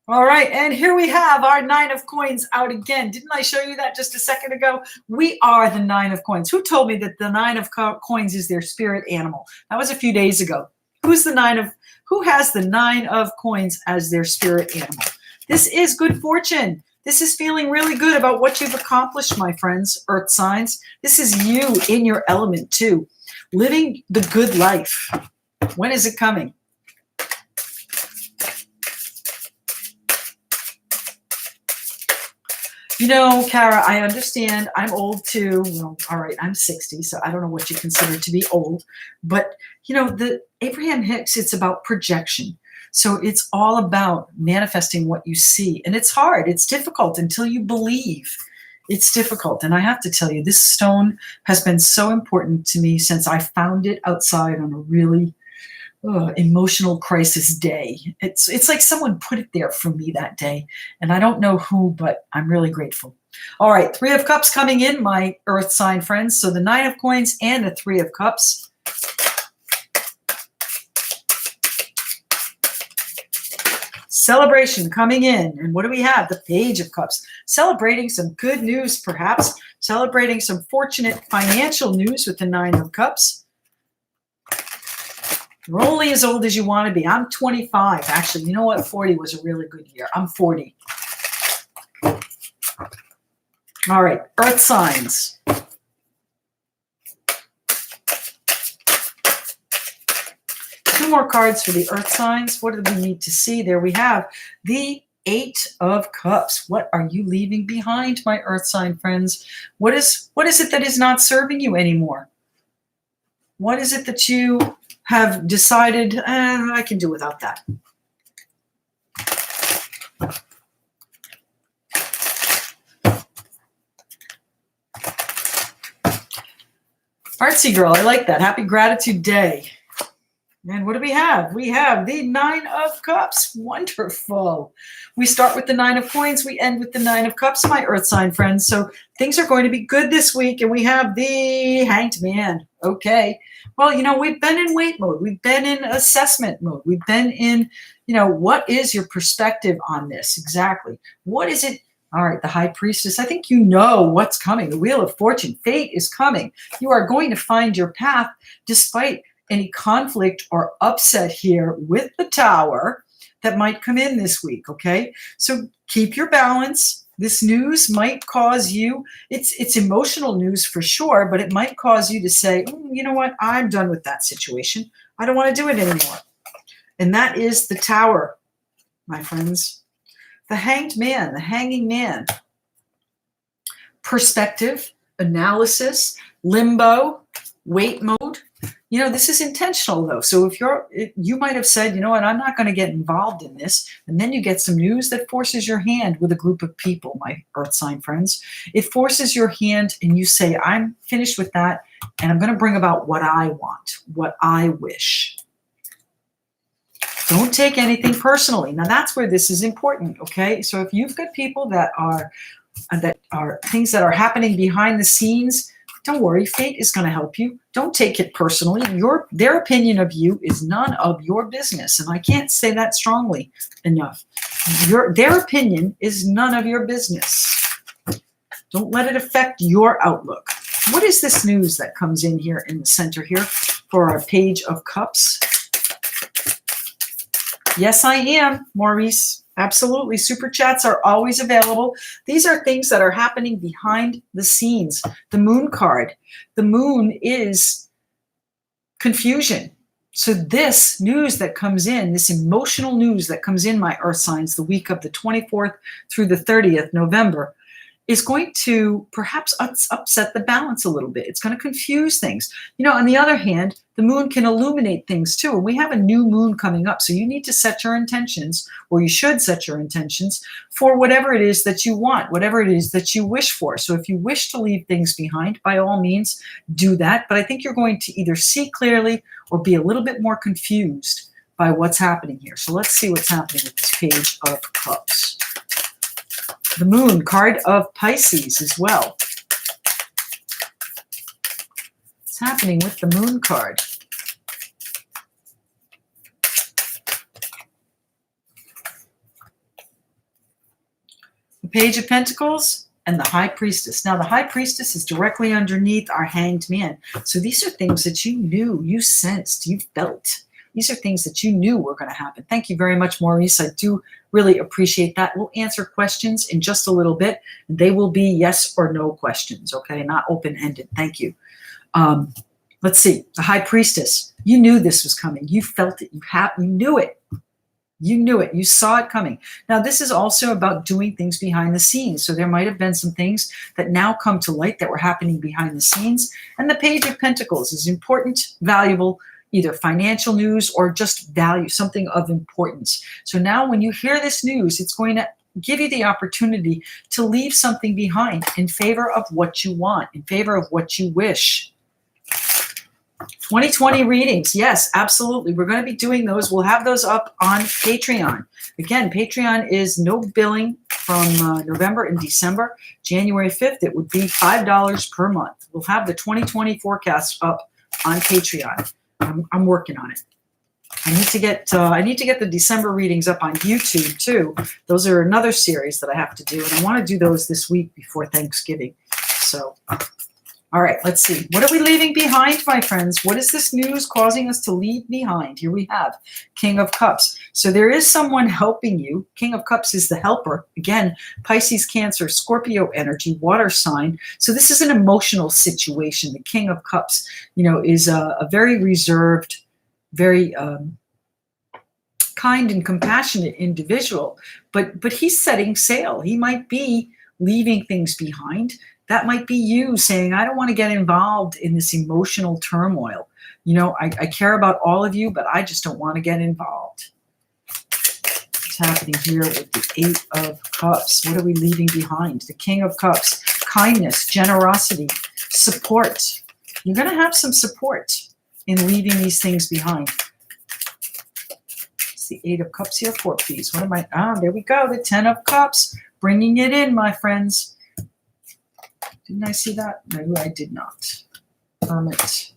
All right, and here we have our 9 of coins out again. Didn't I show you that just a second ago? We are the 9 of coins. Who told me that the 9 of coins is their spirit animal? That was a few days ago. Who has the 9 of coins as their spirit animal? This is good fortune. This is feeling really good about what you've accomplished, my friends, earth signs. This is you in your element too. Living the good life. When is it coming? You know, Kara, I understand. I'm old too. Well, all right, I'm 60, so I don't know what you consider to be old. But, you know, the Abraham Hicks, it's about projection. So it's all about manifesting what you see. And it's hard. It's difficult until you believe. It's difficult. And I have to tell you, this stone has been so important to me since I found it outside on a really emotional crisis day. It's like someone put it there for me that day. And I don't know who, but I'm really grateful. All right, 3 of Cups coming in, my earth sign friends. So the 9 of coins and the 3 of Cups. Celebration coming in. And what do we have? The Page of Cups. Celebrating some good news, perhaps. Celebrating some fortunate financial news with the 9 of Cups. You're only as old as you want to be. I'm 25. Actually, you know what? 40 was a really good year. I'm 40. All right, earth signs. Two more cards for the earth signs. What do we need to see? There we have the 8 of Cups. What are you leaving behind, my earth sign friends? What is it that is not serving you anymore? What is it that you have decided, I can do without that? Artsy girl, I like that. Happy Gratitude Day. And what do we have? We have the 9 of Cups. Wonderful. We start with the 9 of coins. We end with the 9 of Cups, my earth sign friends. So things are going to be good this week. And we have the Hanged Man. Okay. Well, you know, we've been in wait mode. We've been in assessment mode. We've been in, you know, what is your perspective on this? Exactly. What is it? All right, the High Priestess. I think you know what's coming. The Wheel of Fortune. Fate is coming. You are going to find your path despite any conflict or upset here with the Tower that might come in this week, okay? So keep your balance. This news might cause you, it's emotional news for sure, but it might cause you to say, you know what, I'm done with that situation. I don't want to do it anymore. And that is the Tower, my friends. The Hanged Man, the Hanging Man. Perspective, analysis, limbo, wait mode. You know, this is intentional though. So if you might have said, you know what, I'm not going to get involved in this. And then you get some news that forces your hand with a group of people, my earth sign friends. It forces your hand and you say, I'm finished with that. And I'm going to bring about what I want, what I wish. Don't take anything personally. Now that's where this is important. Okay. So if you've got people that are things that are happening behind the scenes, don't worry, fate is going to help you. Don't take it personally. Their opinion of you is none of your business. And I can't say that strongly enough. Their opinion is none of your business. Don't let it affect your outlook. What is this news that comes in here in the center here for our Page of Cups? Yes, I am, Maurice. Absolutely. Super chats are always available. These are things that are happening behind the scenes. The Moon card. The Moon is confusion. So this news that comes in, this emotional news that comes in, my earth signs, the week of the 24th through the 30th November, is going to perhaps upset the balance a little bit. It's going to confuse things. You know, on the other hand, the moon can illuminate things too. And we have a new moon coming up. So you need to set your intentions, or you should set your intentions for whatever it is that you want, whatever it is that you wish for. So if you wish to leave things behind, by all means, do that. But I think you're going to either see clearly or be a little bit more confused by what's happening here. So let's see what's happening with this Page of Cups. The Moon, card of Pisces as well. What's happening with the Moon card? The Page of Pentacles and the High Priestess. Now, the High Priestess is directly underneath our Hanged Man. So these are things that you knew, you sensed, you felt. These are things that you knew were going to happen. Thank you very much, Maurice. I do really appreciate that. We'll answer questions in just a little bit. They will be yes or no questions, okay? Not open-ended. Thank you. Let's see. The High Priestess. You knew this was coming. You felt it. You knew it. You knew it. You saw it coming. Now, this is also about doing things behind the scenes. So there might have been some things that now come to light that were happening behind the scenes. And the Page of Pentacles is important, valuable, either financial news or just value, something of importance. So now when you hear this news, it's going to give you the opportunity to leave something behind in favor of what you want, in favor of what you wish. 2020 readings. Yes, absolutely. We're going to be doing those. We'll have those up on Patreon. Again, Patreon is no billing from November and December. January 5th, it would be $5 per month. We'll have the 2020 forecast up on Patreon. I'm working on it. I need to get the December readings up on YouTube too. Those are another series that I have to do, and I want to do those this week before Thanksgiving. So, all right, let's see. What are we leaving behind, my friends? What is this news causing us to leave behind? Here we have King of Cups. So there is someone helping you. King of Cups is the helper. Again, Pisces, Cancer, Scorpio energy, water sign. So this is an emotional situation. The King of Cups, is a very reserved, very kind and compassionate individual. But he's setting sail. He might be leaving things behind. That might be you saying, I don't want to get involved in this emotional turmoil. I care about all of you, but I just don't want to get involved. What's happening here with the Eight of Cups? What are we leaving behind? The King of Cups, kindness, generosity, support. You're going to have some support in leaving these things behind. It's the Eight of Cups here, four, please. What am I? There we go. The 10 of Cups, bringing it in, my friends. Didn't I see that? No, I did not. Hermit.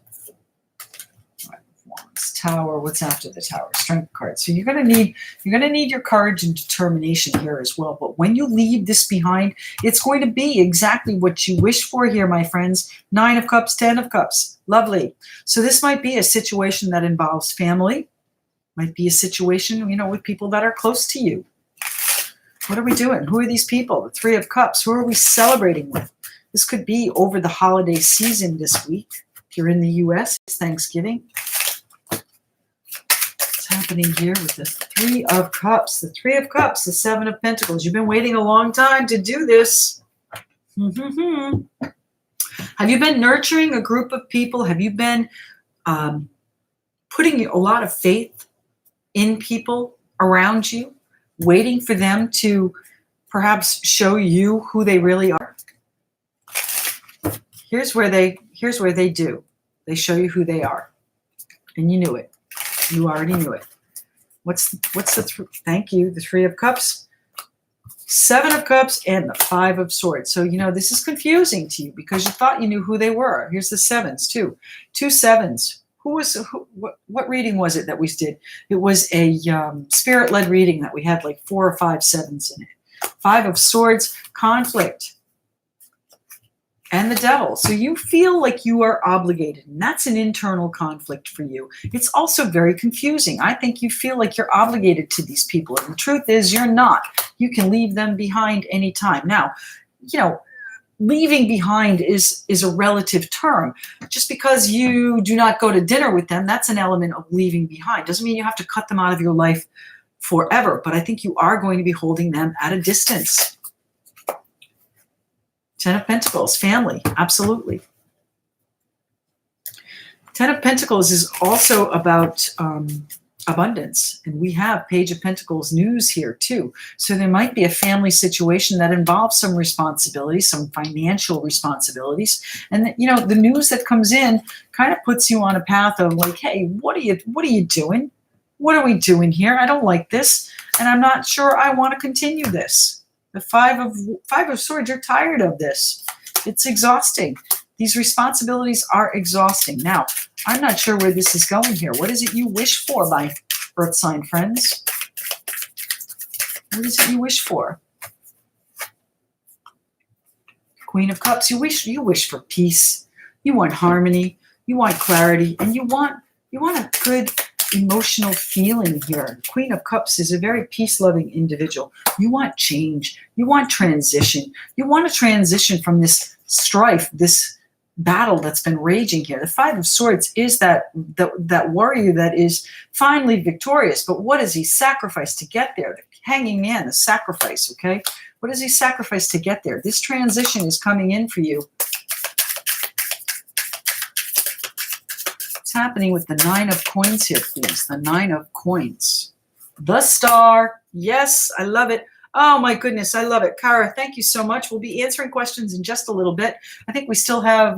Wands. Tower. What's after the Tower? Strength card. So you're gonna need your courage and determination here as well. But when you leave this behind, it's going to be exactly what you wish for here, my friends. 9 of Cups, 10 of Cups. Lovely. So this might be a situation that involves family. Might be a situation, with people that are close to you. What are we doing? Who are these people? The 3 of Cups. Who are we celebrating with? This could be over the holiday season this week. If you're in the U.S., it's Thanksgiving. What's happening here with the 3 of Cups? The 3 of Cups, the 7 of Pentacles. You've been waiting a long time to do this. Have you been nurturing a group of people? Have you been putting a lot of faith in people around you, waiting for them to perhaps show you who they really are? Here's where they do. They show you who they are. And you knew it. You already knew it. Thank you. The 3 of Cups, 7 of Cups, and the 5 of Swords. So, this is confusing to you because you thought you knew who they were. Here's the 7s too. 2 7s. What reading was it that we did? It was a spirit-led reading that we had like 4 or 5 7s in it. 5 of Swords, conflict. And the Devil. So you feel like you are obligated, and that's an internal conflict for you. It's also very confusing. I think you feel like you're obligated to these people, and the truth is you're not. You can leave them behind anytime. Now, leaving behind is a relative term. Just because you do not go to dinner with them, that's an element of leaving behind. Doesn't mean you have to cut them out of your life forever, but I think you are going to be holding them at a distance. 10 of Pentacles, family, absolutely. 10 of Pentacles is also about abundance, and we have Page of Pentacles news here too. So there might be a family situation that involves some responsibilities, some financial responsibilities, and the news that comes in kind of puts you on a path of like, hey, what are you doing? What are we doing here? I don't like this, and I'm not sure I want to continue this. The Five of Swords, you're tired of this. It's exhausting. These responsibilities are exhausting. Now, I'm not sure where this is going here. What is it you wish for, my Earth sign friends? What is it you wish for? Queen of Cups, you wish for peace. You want harmony. You want clarity, and you want a good emotional feeling here. Queen of Cups is a very peace-loving individual. You want change. You want transition. You want to transition from this strife, this battle that's been raging here. The Five of Swords is that warrior that is finally victorious. But what does he sacrifice to get there? The Hanging Man, the sacrifice, okay? What does he sacrifice to get there? This transition is coming in for you. What's happening with the Nine of Coins here, please? The Nine of Coins. The Star. Yes, I love it. Oh my goodness, I love it. Kara, thank you so much. We'll be answering questions in just a little bit. I think we still have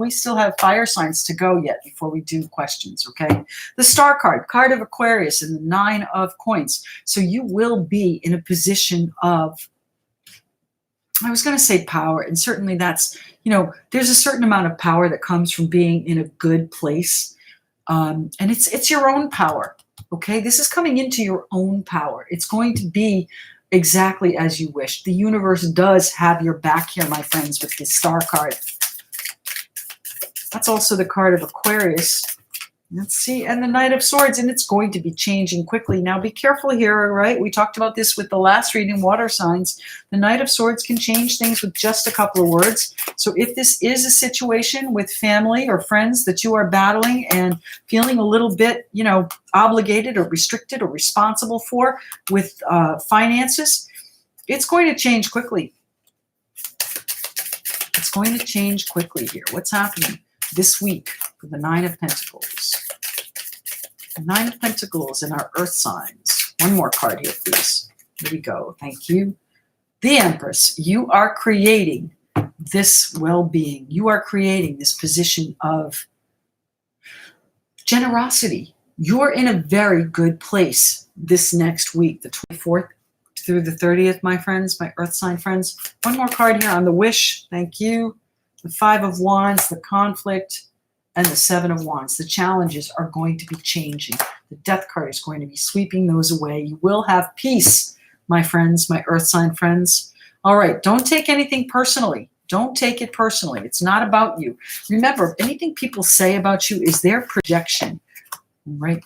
fire signs to go yet before we do questions, okay? The Star card of Aquarius, and the Nine of Coins. So you will be in a position of, I was going to say power, and certainly that's, there's a certain amount of power that comes from being in a good place. And it's your own power, okay? This is coming into your own power. It's going to be exactly as you wish. The universe does have your back here, my friends, with this Star card. That's also the card of Aquarius. Let's see, and the Knight of Swords, and it's going to be changing quickly. Now, be careful here, right? We talked about this with the last reading, water signs. The Knight of Swords can change things with just a couple of words. So if this is a situation with family or friends that you are battling and feeling a little bit, obligated or restricted or responsible for with finances, it's going to change quickly. It's going to change quickly here. What's happening this week for the Nine of Pentacles? The Nine of Pentacles in our Earth signs. One more card here, please. Here we go. Thank you. The Empress. You are creating this well-being. You are creating this position of generosity. You're in a very good place this next week, the 24th through the 30th, my friends, my Earth sign friends. One more card here on the Wish. Thank you. The Five of Wands, the conflict, and the Seven of Wands. The challenges are going to be changing. The Death card is going to be sweeping those away. You will have peace, my friends, my Earth sign friends. All right, don't take anything personally. Don't take it personally. It's not about you. Remember, anything people say about you is their projection. All right.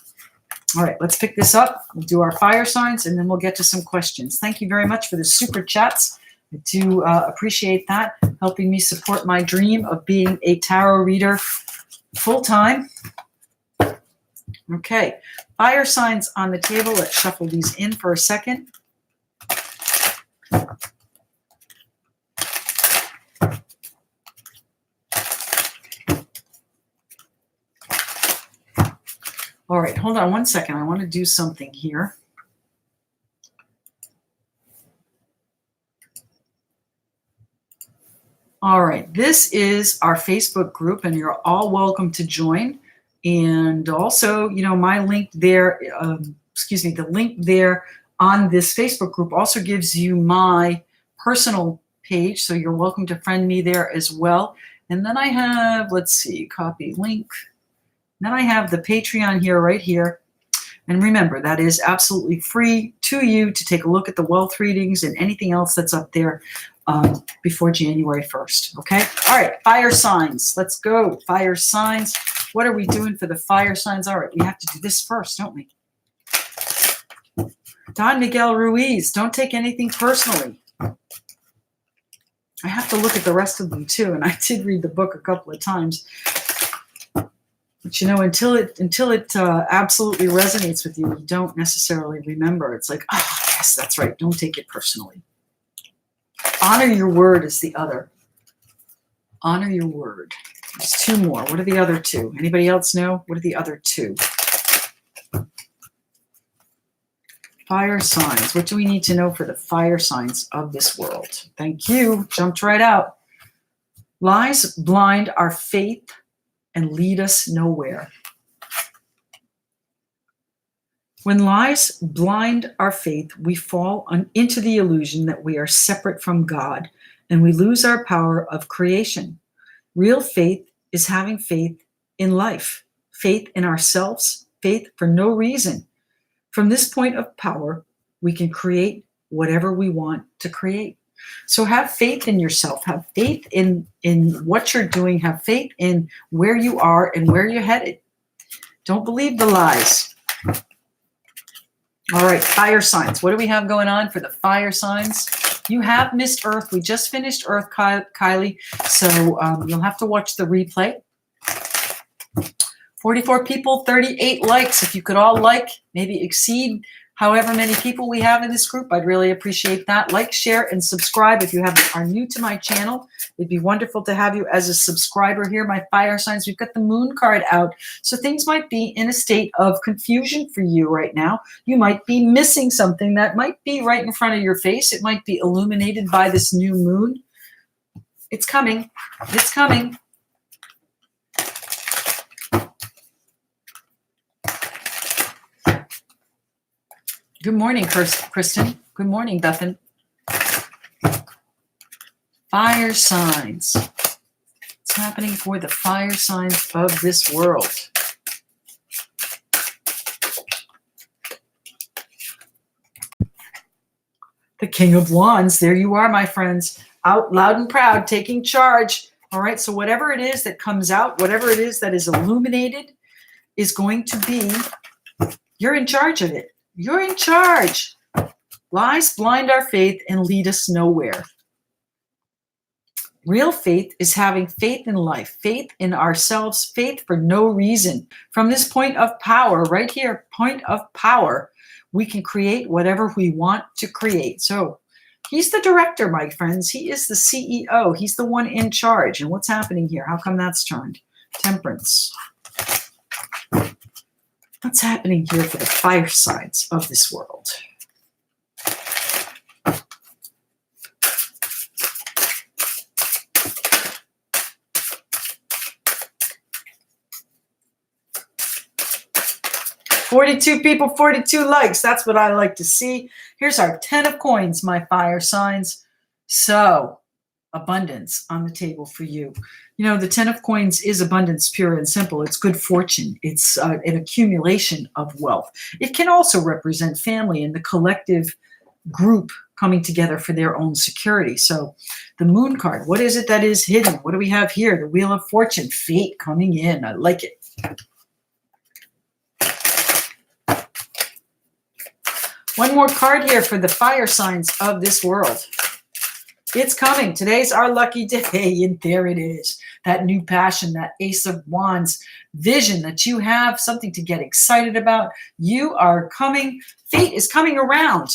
All right, let's pick this up. We'll do our fire signs, and then we'll get to some questions. Thank you very much for the super chats. I do appreciate that, helping me support my dream of being a tarot reader full-time. Okay, fire signs on the table. Let's shuffle these in for a second. All right, hold on one second. I want to do something here. All right, this is our Facebook group, and you're all welcome to join. And also, my link there, the link there on this Facebook group also gives you my personal page, so you're welcome to friend me there as well. And then I have, let's see, copy link. Then I have the Patreon here, right here. And remember, that is absolutely free to you to take a look at the wealth readings and anything else that's up there before January 1st, okay? All right, fire signs. Let's go, fire signs. What are we doing for the fire signs? All right, we have to do this first, don't we? Don Miguel Ruiz, don't take anything personally. I have to look at the rest of them too, and I did read the book a couple of times. But until it absolutely resonates with you, you don't necessarily remember. It's like, oh, yes, that's right. Don't take it personally. Honor your word is the other. Honor your word. There's two more. What are the other two? Anybody else know? What are the other two? Fire signs. What do we need to know for the fire signs of this world? Thank you. Jumped right out. Lies blind our faith and lead us nowhere. When lies blind our faith, we fall into the illusion that we are separate from God, and we lose our power of creation. Real faith is having faith in life, faith in ourselves, faith for no reason. From this point of power, we can create whatever we want to create. So have faith in yourself, have faith in what you're doing, have faith in where you are and where you're headed. Don't believe the lies. All right, fire signs. What do we have going on for the fire signs? You have missed Earth. We just finished Earth, Kylie, so you'll have to watch the replay. 44 people, 38 likes. If you could all like, maybe exceed however many people we have in this group, I'd really appreciate that. Like, share, and subscribe if you are new to my channel. It'd be wonderful to have you as a subscriber here. My fire signs, we've got the moon card out. So things might be in a state of confusion for you right now. You might be missing something that might be right in front of your face. It might be illuminated by this new moon. It's coming. It's coming. Good morning, Kristen. Good morning, Bethan. Fire signs. What's happening for the fire signs of this world? The King of Wands. There you are, my friends. Out loud and proud, taking charge. All right, so whatever it is that comes out, whatever it is that is illuminated is going to be, you're in charge of it. You're in charge. Lies blind our faith and lead us nowhere. Real faith is having faith in life, faith in ourselves, faith for no reason. From this point of power, right here, point of power, we can create whatever we want to create. So he's the director, my friends. He is the CEO. He's the one in charge. And what's happening here? How come that's turned? Temperance. What's happening here for the fire signs of this world? "42 people, 42 likes. That's what I like to see. Here's our 10 of coins, my fire signs. So, abundance on the table for you. You know, the 10 of coins is abundance, pure and simple. It's good fortune. It's an accumulation of wealth. It can also represent family and the collective group coming together for their own security. So the moon card, what is it that is hidden? What do we have here? The wheel of fortune, fate coming in. I like it. One more card here for the fire signs of this world. It's coming. Today's our lucky day, and there it is. That new passion, that Ace of Wands vision that you have, something to get excited about. You are coming. Fate is coming around.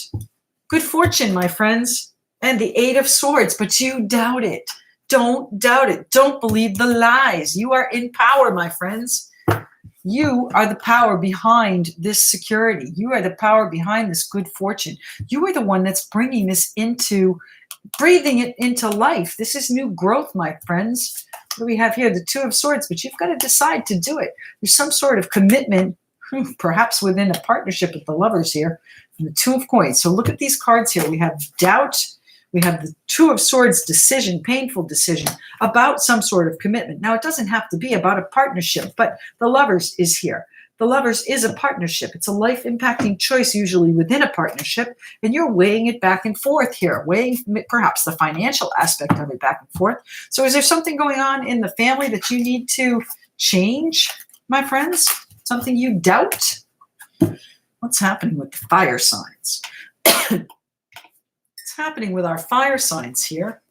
Good fortune, my friends. And the 8 of Swords, but you doubt it. Don't doubt it. Don't believe the lies. You are in power, my friends. You are the power behind this security. You are the power behind this good fortune. You are the one that's bringing this into, breathing it into life. This is new growth, my friends. What do we have here? The 2 of Swords, but you've got to decide to do it. There's some sort of commitment, perhaps within a partnership with the Lovers here. And the 2 of Coins. So look at these cards here. We have doubt. We have the 2 of Swords, decision, painful decision about some sort of commitment. Now, it doesn't have to be about a partnership, but the Lovers is here. The Lovers is a partnership. It's a life-impacting choice, usually within a partnership, and you're weighing it back and forth here, weighing perhaps the financial aspect of it back and forth. So is there something going on in the family that you need to change, my friends? Something you doubt? What's happening with the fire signs? What's happening with our fire signs here?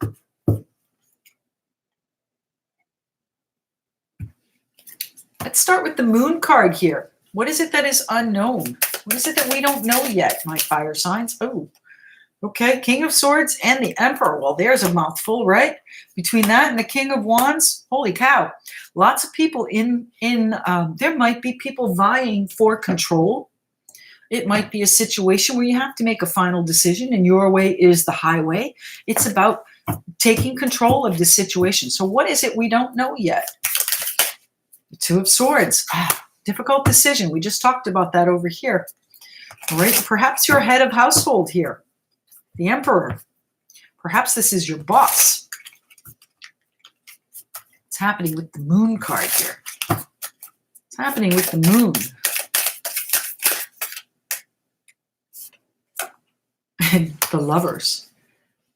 Let's start with the moon card here. What is it that is unknown? What is it that we don't know yet, my fire signs? Oh, okay. King of Swords and the Emperor. Well, there's a mouthful, right? Between that and the King of Wands, holy cow. Lots of people there might be people vying for control. It might be a situation where you have to make a final decision and your way is the highway. It's about taking control of the situation. So what is it we don't know yet? The 2 of Swords. Difficult decision. We just talked about that over here. All right, perhaps you're head of household here. The Emperor. Perhaps this is your boss. What's happening with the Moon card here? What's happening with the Moon? And the Lovers.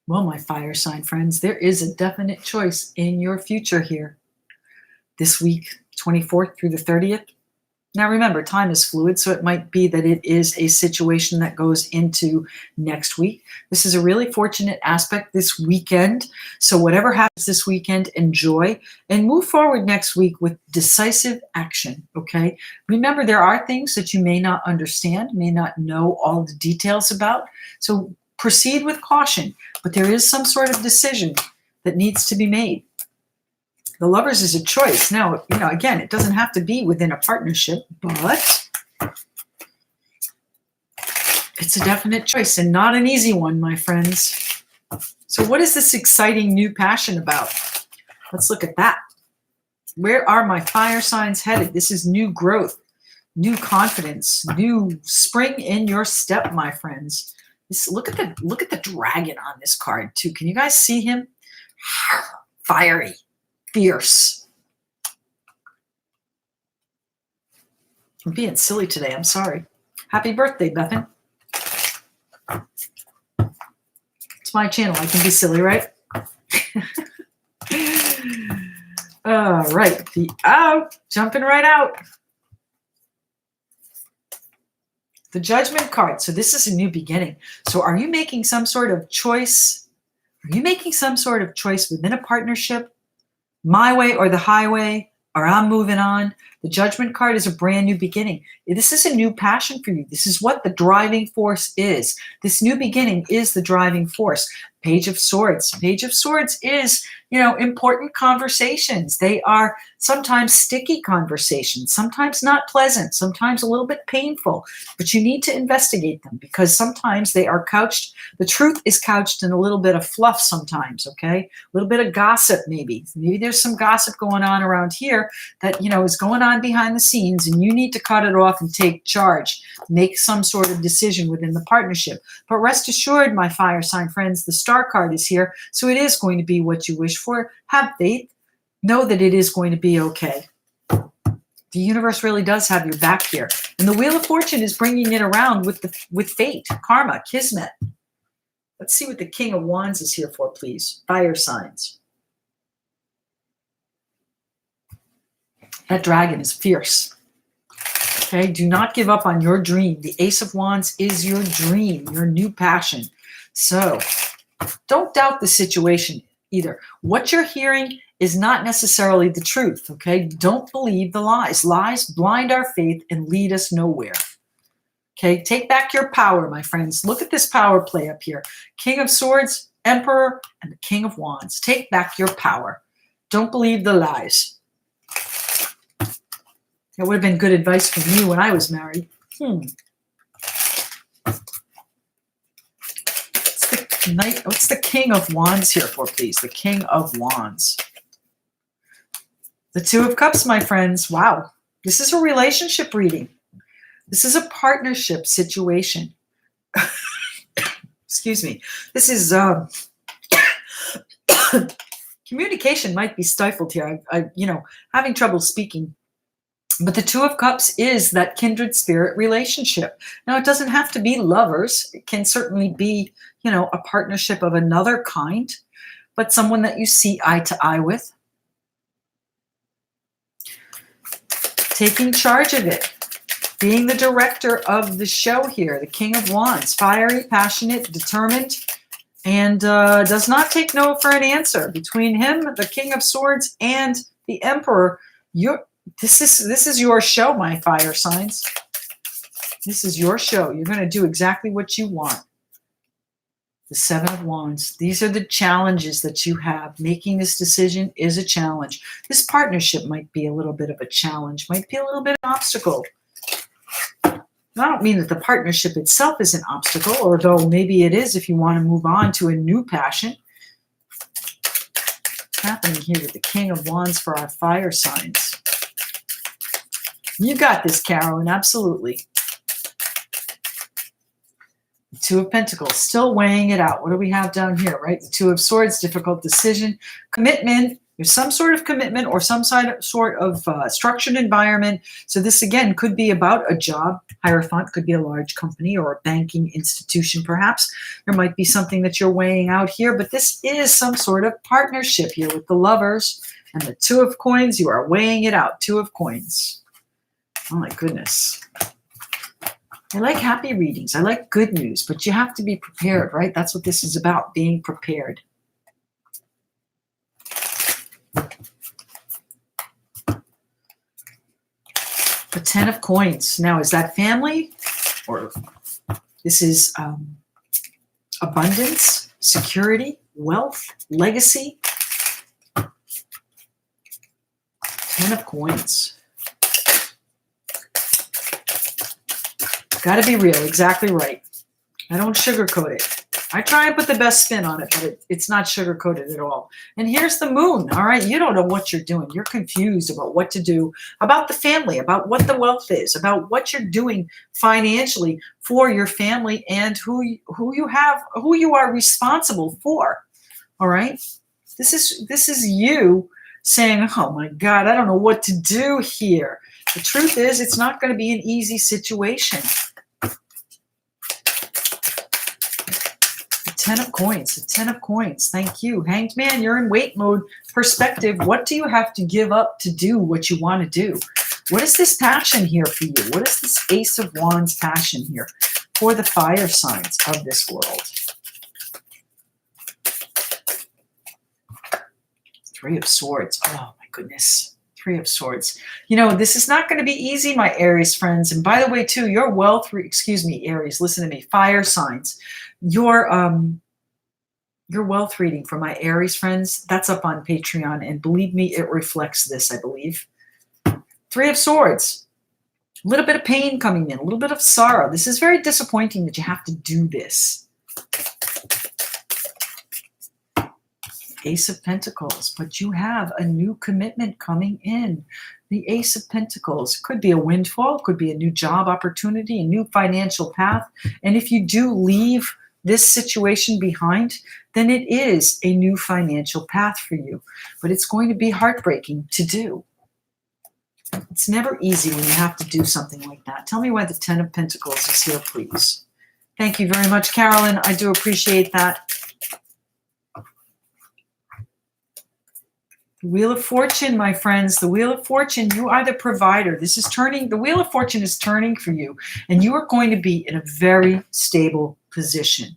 Well, my fire sign friends, there is a definite choice in your future here. This week, 24th through the 30th. Now remember, time is fluid, so it might be that it is a situation that goes into next week. This is a really fortunate aspect this weekend. So whatever happens this weekend, enjoy and move forward next week with decisive action, okay? Remember, there are things that you may not understand, may not know all the details about. So proceed with caution, but there is some sort of decision that needs to be made. The Lovers is a choice. Now, again, it doesn't have to be within a partnership, but it's a definite choice and not an easy one, my friends. So what is this exciting new passion about? Let's look at that. Where are my fire signs headed? This is new growth, new confidence, new spring in your step, my friends. Look at the dragon on this card too. Can you guys see him? Fiery. Fierce. I'm being silly today. I'm sorry. Happy birthday, Bethan. It's my channel. I can be silly, right? All right. Jumping right out. The Judgment card. So this is a new beginning. So are you making some sort of choice? Are you making some sort of choice within a partnership? My way or the highway, or I'm moving on. The Judgment card is a brand new beginning. This is a new passion for you. This is what the driving force is. This new beginning is the driving force. Page of Swords. Page of Swords is, important conversations. They are sometimes sticky conversations, sometimes not pleasant, sometimes a little bit painful, but you need to investigate them because sometimes they are couched. The truth is couched in a little bit of fluff sometimes, okay? A little bit of gossip maybe. Maybe there's some gossip going on around here that, is going on behind the scenes and you need to cut it off and take charge. Make some sort of decision within the partnership. But rest assured, my fire sign friends, the Star card is here, so it is going to be what you wish for. Have faith. Know that it is going to be okay. The universe really does have your back here. And the Wheel of Fortune is bringing it around with fate, karma, kismet. Let's see what the King of Wands is here for, please. Fire signs. That dragon is fierce. Okay, do not give up on your dream. The Ace of Wands is your dream, your new passion. So don't doubt the situation either. What you're hearing is not necessarily the truth, okay? Don't believe the lies. Lies blind our faith and lead us nowhere. Okay, take back your power, my friends. Look at this power play up here. King of Swords, Emperor, and the King of Wands. Take back your power. Don't believe the lies. That would have been good advice from me when I was married. What's the King of Wands here for, please? The King of Wands. The Two of Cups, my friends. Wow. This is a relationship reading. This is a partnership situation. Excuse me. This is communication might be stifled here. I having trouble speaking. But the Two of Cups is that kindred spirit relationship. Now, it doesn't have to be lovers. It can certainly be, a partnership of another kind, but someone that you see eye to eye with. Taking charge of it. Being the director of the show here. The King of Wands. Fiery, passionate, determined, and does not take no for an answer. Between him, the King of Swords, and the Emperor, This is your show, my fire signs. This is your show. You're going to do exactly what you want. The Seven of Wands. These are the challenges that you have. Making this decision is a challenge. This partnership might be a little bit of a challenge, might be a little bit of an obstacle. And I don't mean that the partnership itself is an obstacle, although maybe it is if you want to move on to a new passion. What's happening here with the King of Wands for our fire signs? You got this, Carolyn, absolutely. Two of Pentacles, still weighing it out. What do we have down here, right? The Two of Swords, difficult decision, commitment. There's some sort of commitment or some sort of structured environment. So this, again, could be about a job. Hierophant could be a large company or a banking institution, perhaps. There might be something that you're weighing out here, but this is some sort of partnership here with the Lovers and the Two of Coins. You are weighing it out. Two of Coins. Oh, my goodness. I like happy readings. I like good news, but you have to be prepared, right? That's what this is about, being prepared. The Ten of Coins. Now, is that family? Or this is abundance, security, wealth, legacy? Ten of Coins. Got to be real. Exactly right. I don't sugarcoat it. I try and put the best spin on it, but it's not sugarcoated at all. And here's the Moon. All right. You don't know what you're doing. You're confused about what to do, about the family, about what the wealth is, about what you're doing financially for your family and who you are responsible for. All right. This is you saying, oh my God, I don't know what to do here. The truth is, it's not going to be an easy situation. The Ten of Coins. The Ten of Coins. Thank you. Hanged Man, you're in wait mode. Perspective. What do you have to give up to do what you want to do? What is this passion here for you? What is this Ace of Wands passion here for the fire signs of this world? Three of Swords. Oh, my goodness. Three of Swords. You know, this is not going to be easy, my Aries friends. And by the way, too, your wealth, excuse me, Aries, listen to me, fire signs. Your wealth reading for my Aries friends, that's up on Patreon. And believe me, it reflects this, I believe. Three of Swords. A little bit of pain coming in, a little bit of sorrow. This is very disappointing that you have to do this. Ace of Pentacles, but you have a new commitment coming in. The Ace of Pentacles could be a windfall, could be a new job opportunity, a new financial path. And if you do leave this situation behind, then it is a new financial path for you. But it's going to be heartbreaking to do. It's never easy when you have to do something like that. Tell me why the Ten of Pentacles is here, please. Thank you very much, Carolyn. I do appreciate that. The Wheel of Fortune, my friends, the Wheel of Fortune, you are the provider. This is turning, the Wheel of Fortune is turning for you, and you are going to be in a very stable position.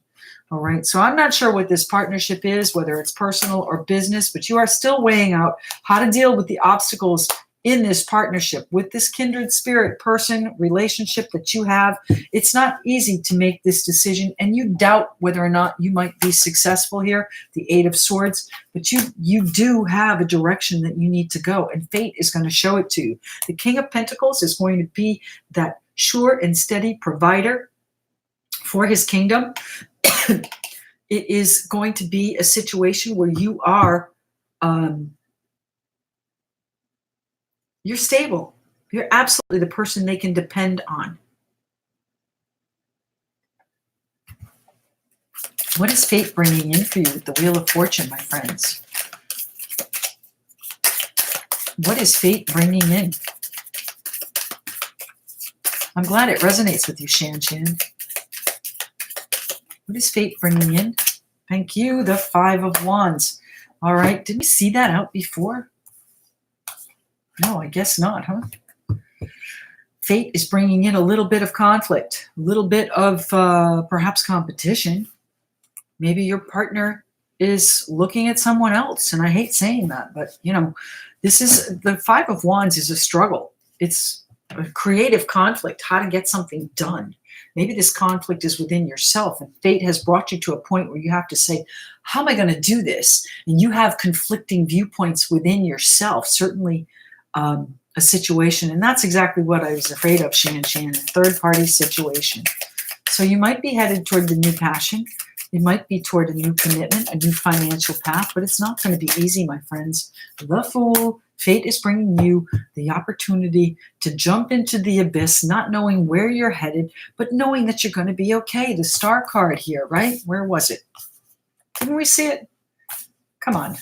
All right, so I'm not sure what this partnership is, whether it's personal or business, but you are still weighing out how to deal with the obstacles in this partnership with this kindred spirit person relationship that you have. It's not easy to make this decision, and you doubt whether or not you might be successful here, the Eight of Swords, but you do have a direction that you need to go, and fate is going to show it to you. The King of Pentacles is going to be that sure and steady provider for his kingdom. It is going to be a situation where you are you're stable. You're absolutely the person they can depend on. What is fate bringing in for you with the Wheel of Fortune, my friends? What is fate bringing in? I'm glad it resonates with you, Shan Shan. What is fate bringing in? Thank you, the Five of Wands. All right, did we see that out before? No, I guess not, huh? Fate is bringing in a little bit of conflict, a little bit of perhaps competition. Maybe your partner is looking at someone else, and I hate saying that, but you know, this is the Five of Wands is a struggle. It's a creative conflict, how to get something done. Maybe this conflict is within yourself, and fate has brought you to a point where you have to say, how am I going to do this? And you have conflicting viewpoints within yourself, certainly a situation. And that's exactly what I was afraid of, Shan Shan, a third-party situation. So you might be headed toward the new passion. It might be toward a new commitment, a new financial path, but it's not going to be easy, my friends. The Fool, Fate is bringing you the opportunity to jump into the abyss, not knowing where you're headed, but knowing that you're going to be okay. The star card here, right? Where was it? Didn't we see it? Come on.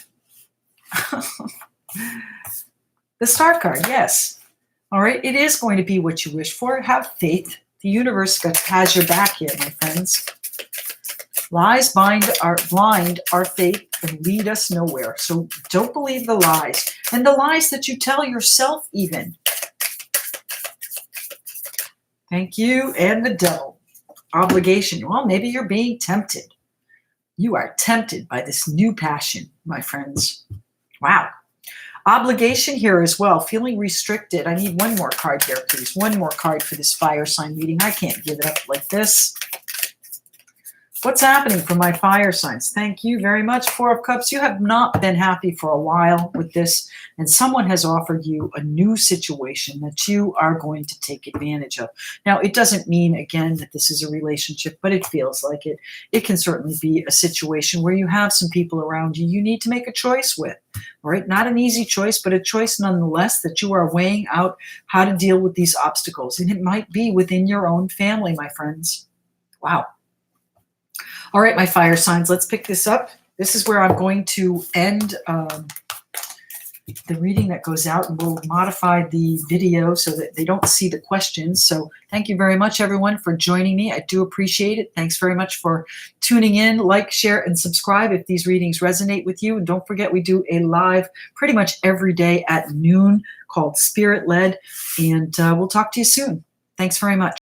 The star card, yes. All right, it is going to be what you wish for. Have faith. The universe has your back here, my friends. Lies blind our faith and lead us nowhere. So don't believe the lies. And the lies that you tell yourself even. Thank you. And the devil. Obligation. Well, maybe you're being tempted. You are tempted by this new passion, my friends. Wow. Obligation here as well. Feeling restricted. I need one more card here, please. One more card for this fire sign reading. I can't give it up like this. What's happening for my fire signs? Thank you very much, Four of Cups. You have not been happy for a while with this, and someone has offered you a new situation that you are going to take advantage of. Now, it doesn't mean, again, that this is a relationship, but it feels like it. It can certainly be a situation where you have some people around you need to make a choice with, right? Not an easy choice, but a choice nonetheless that you are weighing out how to deal with these obstacles. And it might be within your own family, my friends. Wow. All right, my fire signs, let's pick this up. This is where I'm going to end the reading that goes out, and we'll modify the video so that they don't see the questions. So thank you very much, everyone, for joining me. I do appreciate it. Thanks very much for tuning in. Like, share, and subscribe if these readings resonate with you. And don't forget, we do a live pretty much every day at noon called Spirit Led. And we'll talk to you soon. Thanks very much.